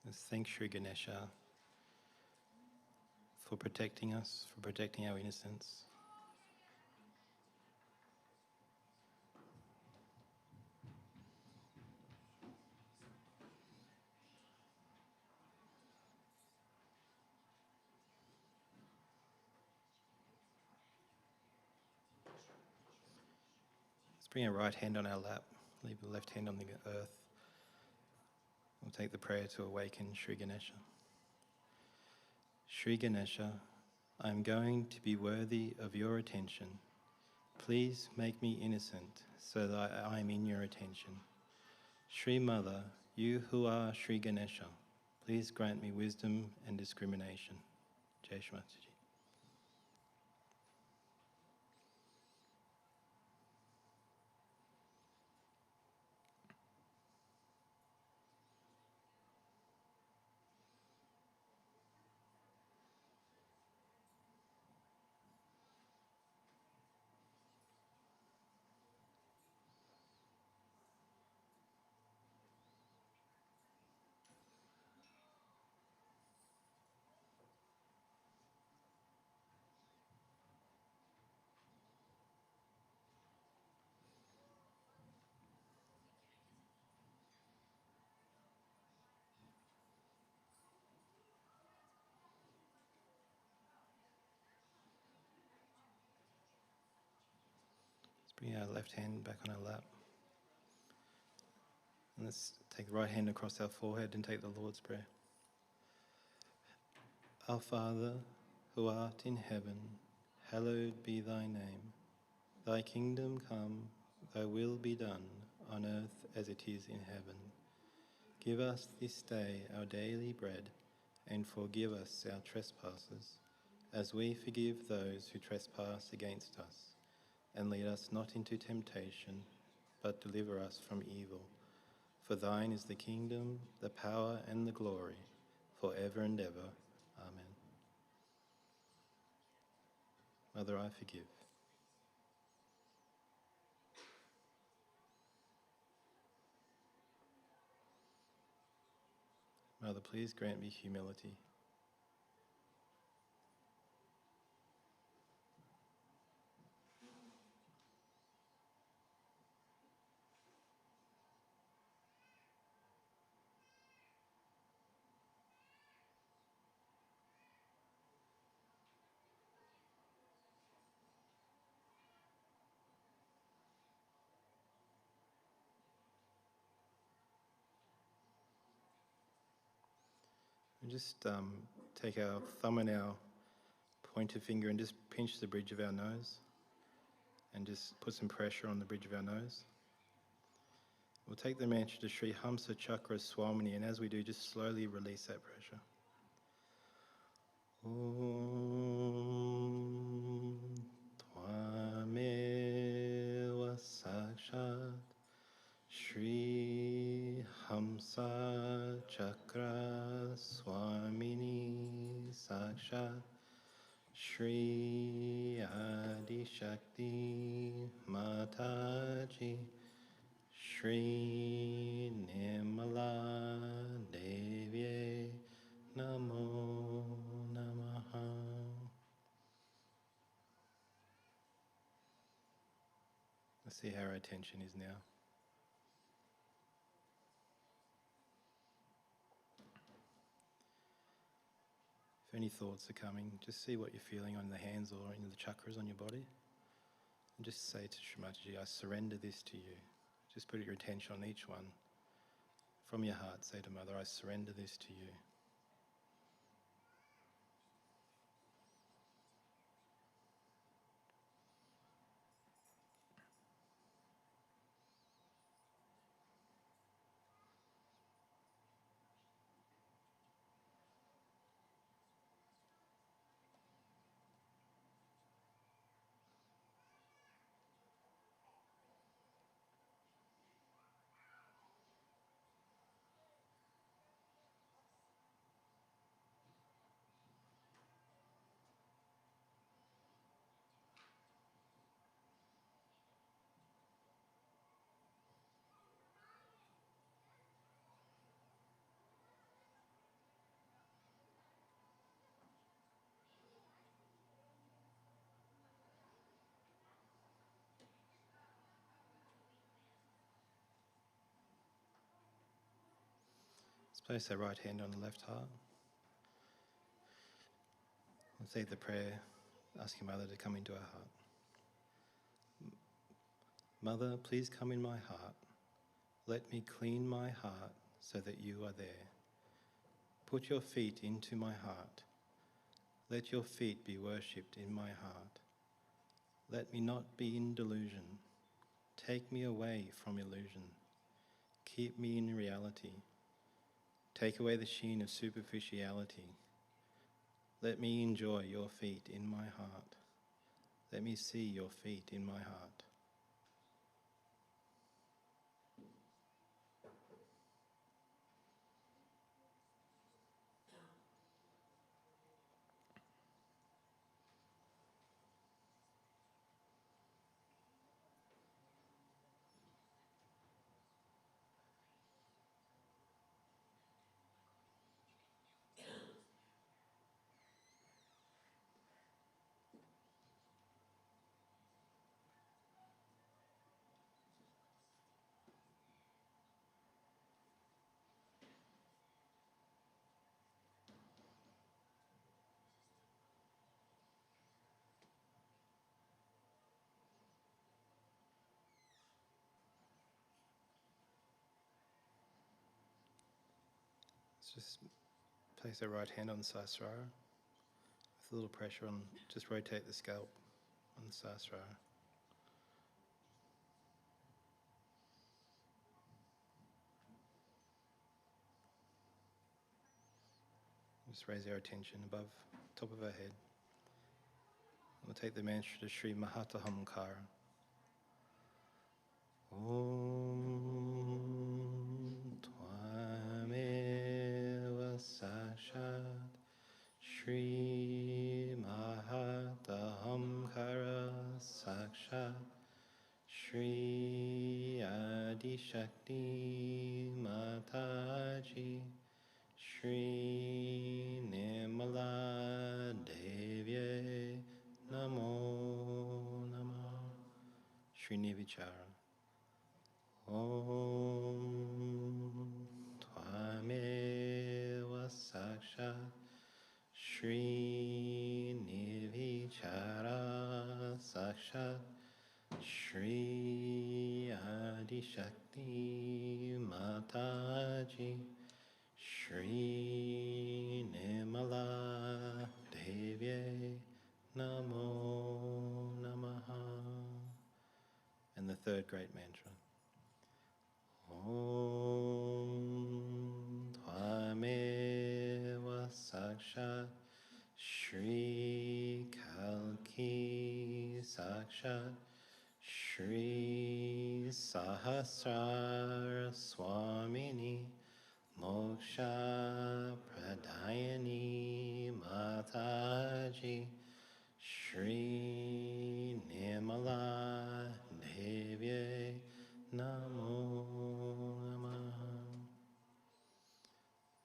Let's thank Sri Ganesha for protecting us, for protecting our innocence. Let's bring our right hand on our lap, leave the left hand on the earth. We'll take the prayer to awaken Sri Ganesha. Sri Ganesha, I am going to be worthy of your attention. Please make me innocent so that I am in your attention. Sri Mother, you who are Sri Ganesha, please grant me wisdom and discrimination. Jai Shri Mataji. Bring our left hand back on our lap. And let's take the right hand across our forehead and take the Lord's Prayer. Our Father, who art in heaven, hallowed be thy name. Thy kingdom come, thy will be done, on earth as it is in heaven. Give us this day our daily bread, and forgive us our trespasses, as we forgive those who trespass against us. And lead us not into temptation, but deliver us from evil. For thine is the kingdom, the power, and the glory, forever and ever. Amen. Mother, I forgive. Mother, please grant me humility. And just take our thumb and our pointer finger and just pinch the bridge of our nose and just put some pressure on the bridge of our nose. We'll take the mantra to Sri Hamsa Chakra Swamini, and as we do, just slowly release that pressure. Om Tvameva Tamsa Chakra Swamini Sakshat Shri Adi Shakti Mataji Shri Nirmala Devye Namo Namaha. Let's see how our attention is now. If any thoughts are coming, just see what you're feeling on the hands or in the chakras on your body. And just say to Shrimataji, I surrender this to you. Just put your attention on each one. From your heart, say to Mother, I surrender this to you. Let's place our right hand on the left heart. Let's say the prayer, asking Mother to come into our heart. Mother, please come in my heart. Let me clean my heart so that you are there. Put your feet into my heart. Let your feet be worshipped in my heart. Let me not be in delusion. Take me away from illusion. Keep me in reality. Take away the sheen of superficiality. Let me enjoy your feet in my heart. Let me see your feet in my heart. Let's just place our right hand on the Sahasrara. With a little pressure on, just rotate the scalp on the Sahasrara. Just raise our attention above, top of our head. We'll take the mantra to Sri Mahatahamkara. Om Tvameva Sakshat Shri Mahatahamkara Sakshat Shri Adi Shakti Mataji Shri Nirmala Devye Namo Namah. Shri Nirvichara. Om Tvameva Sakshat Shri Nirvichara Sakshat Shri Adi Shakti Mataji Shri Nirmala Devye Namo Namaha. And the third great mantra. Om Tvameva Sakshat Shri Kalki Sakshat Shri Sahasrara Swamini Moksha Pradayani Mataji Shri Nirmala Devye Namo Namaha.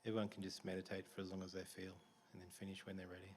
Everyone can just meditate for as long as they feel and then finish when they're ready.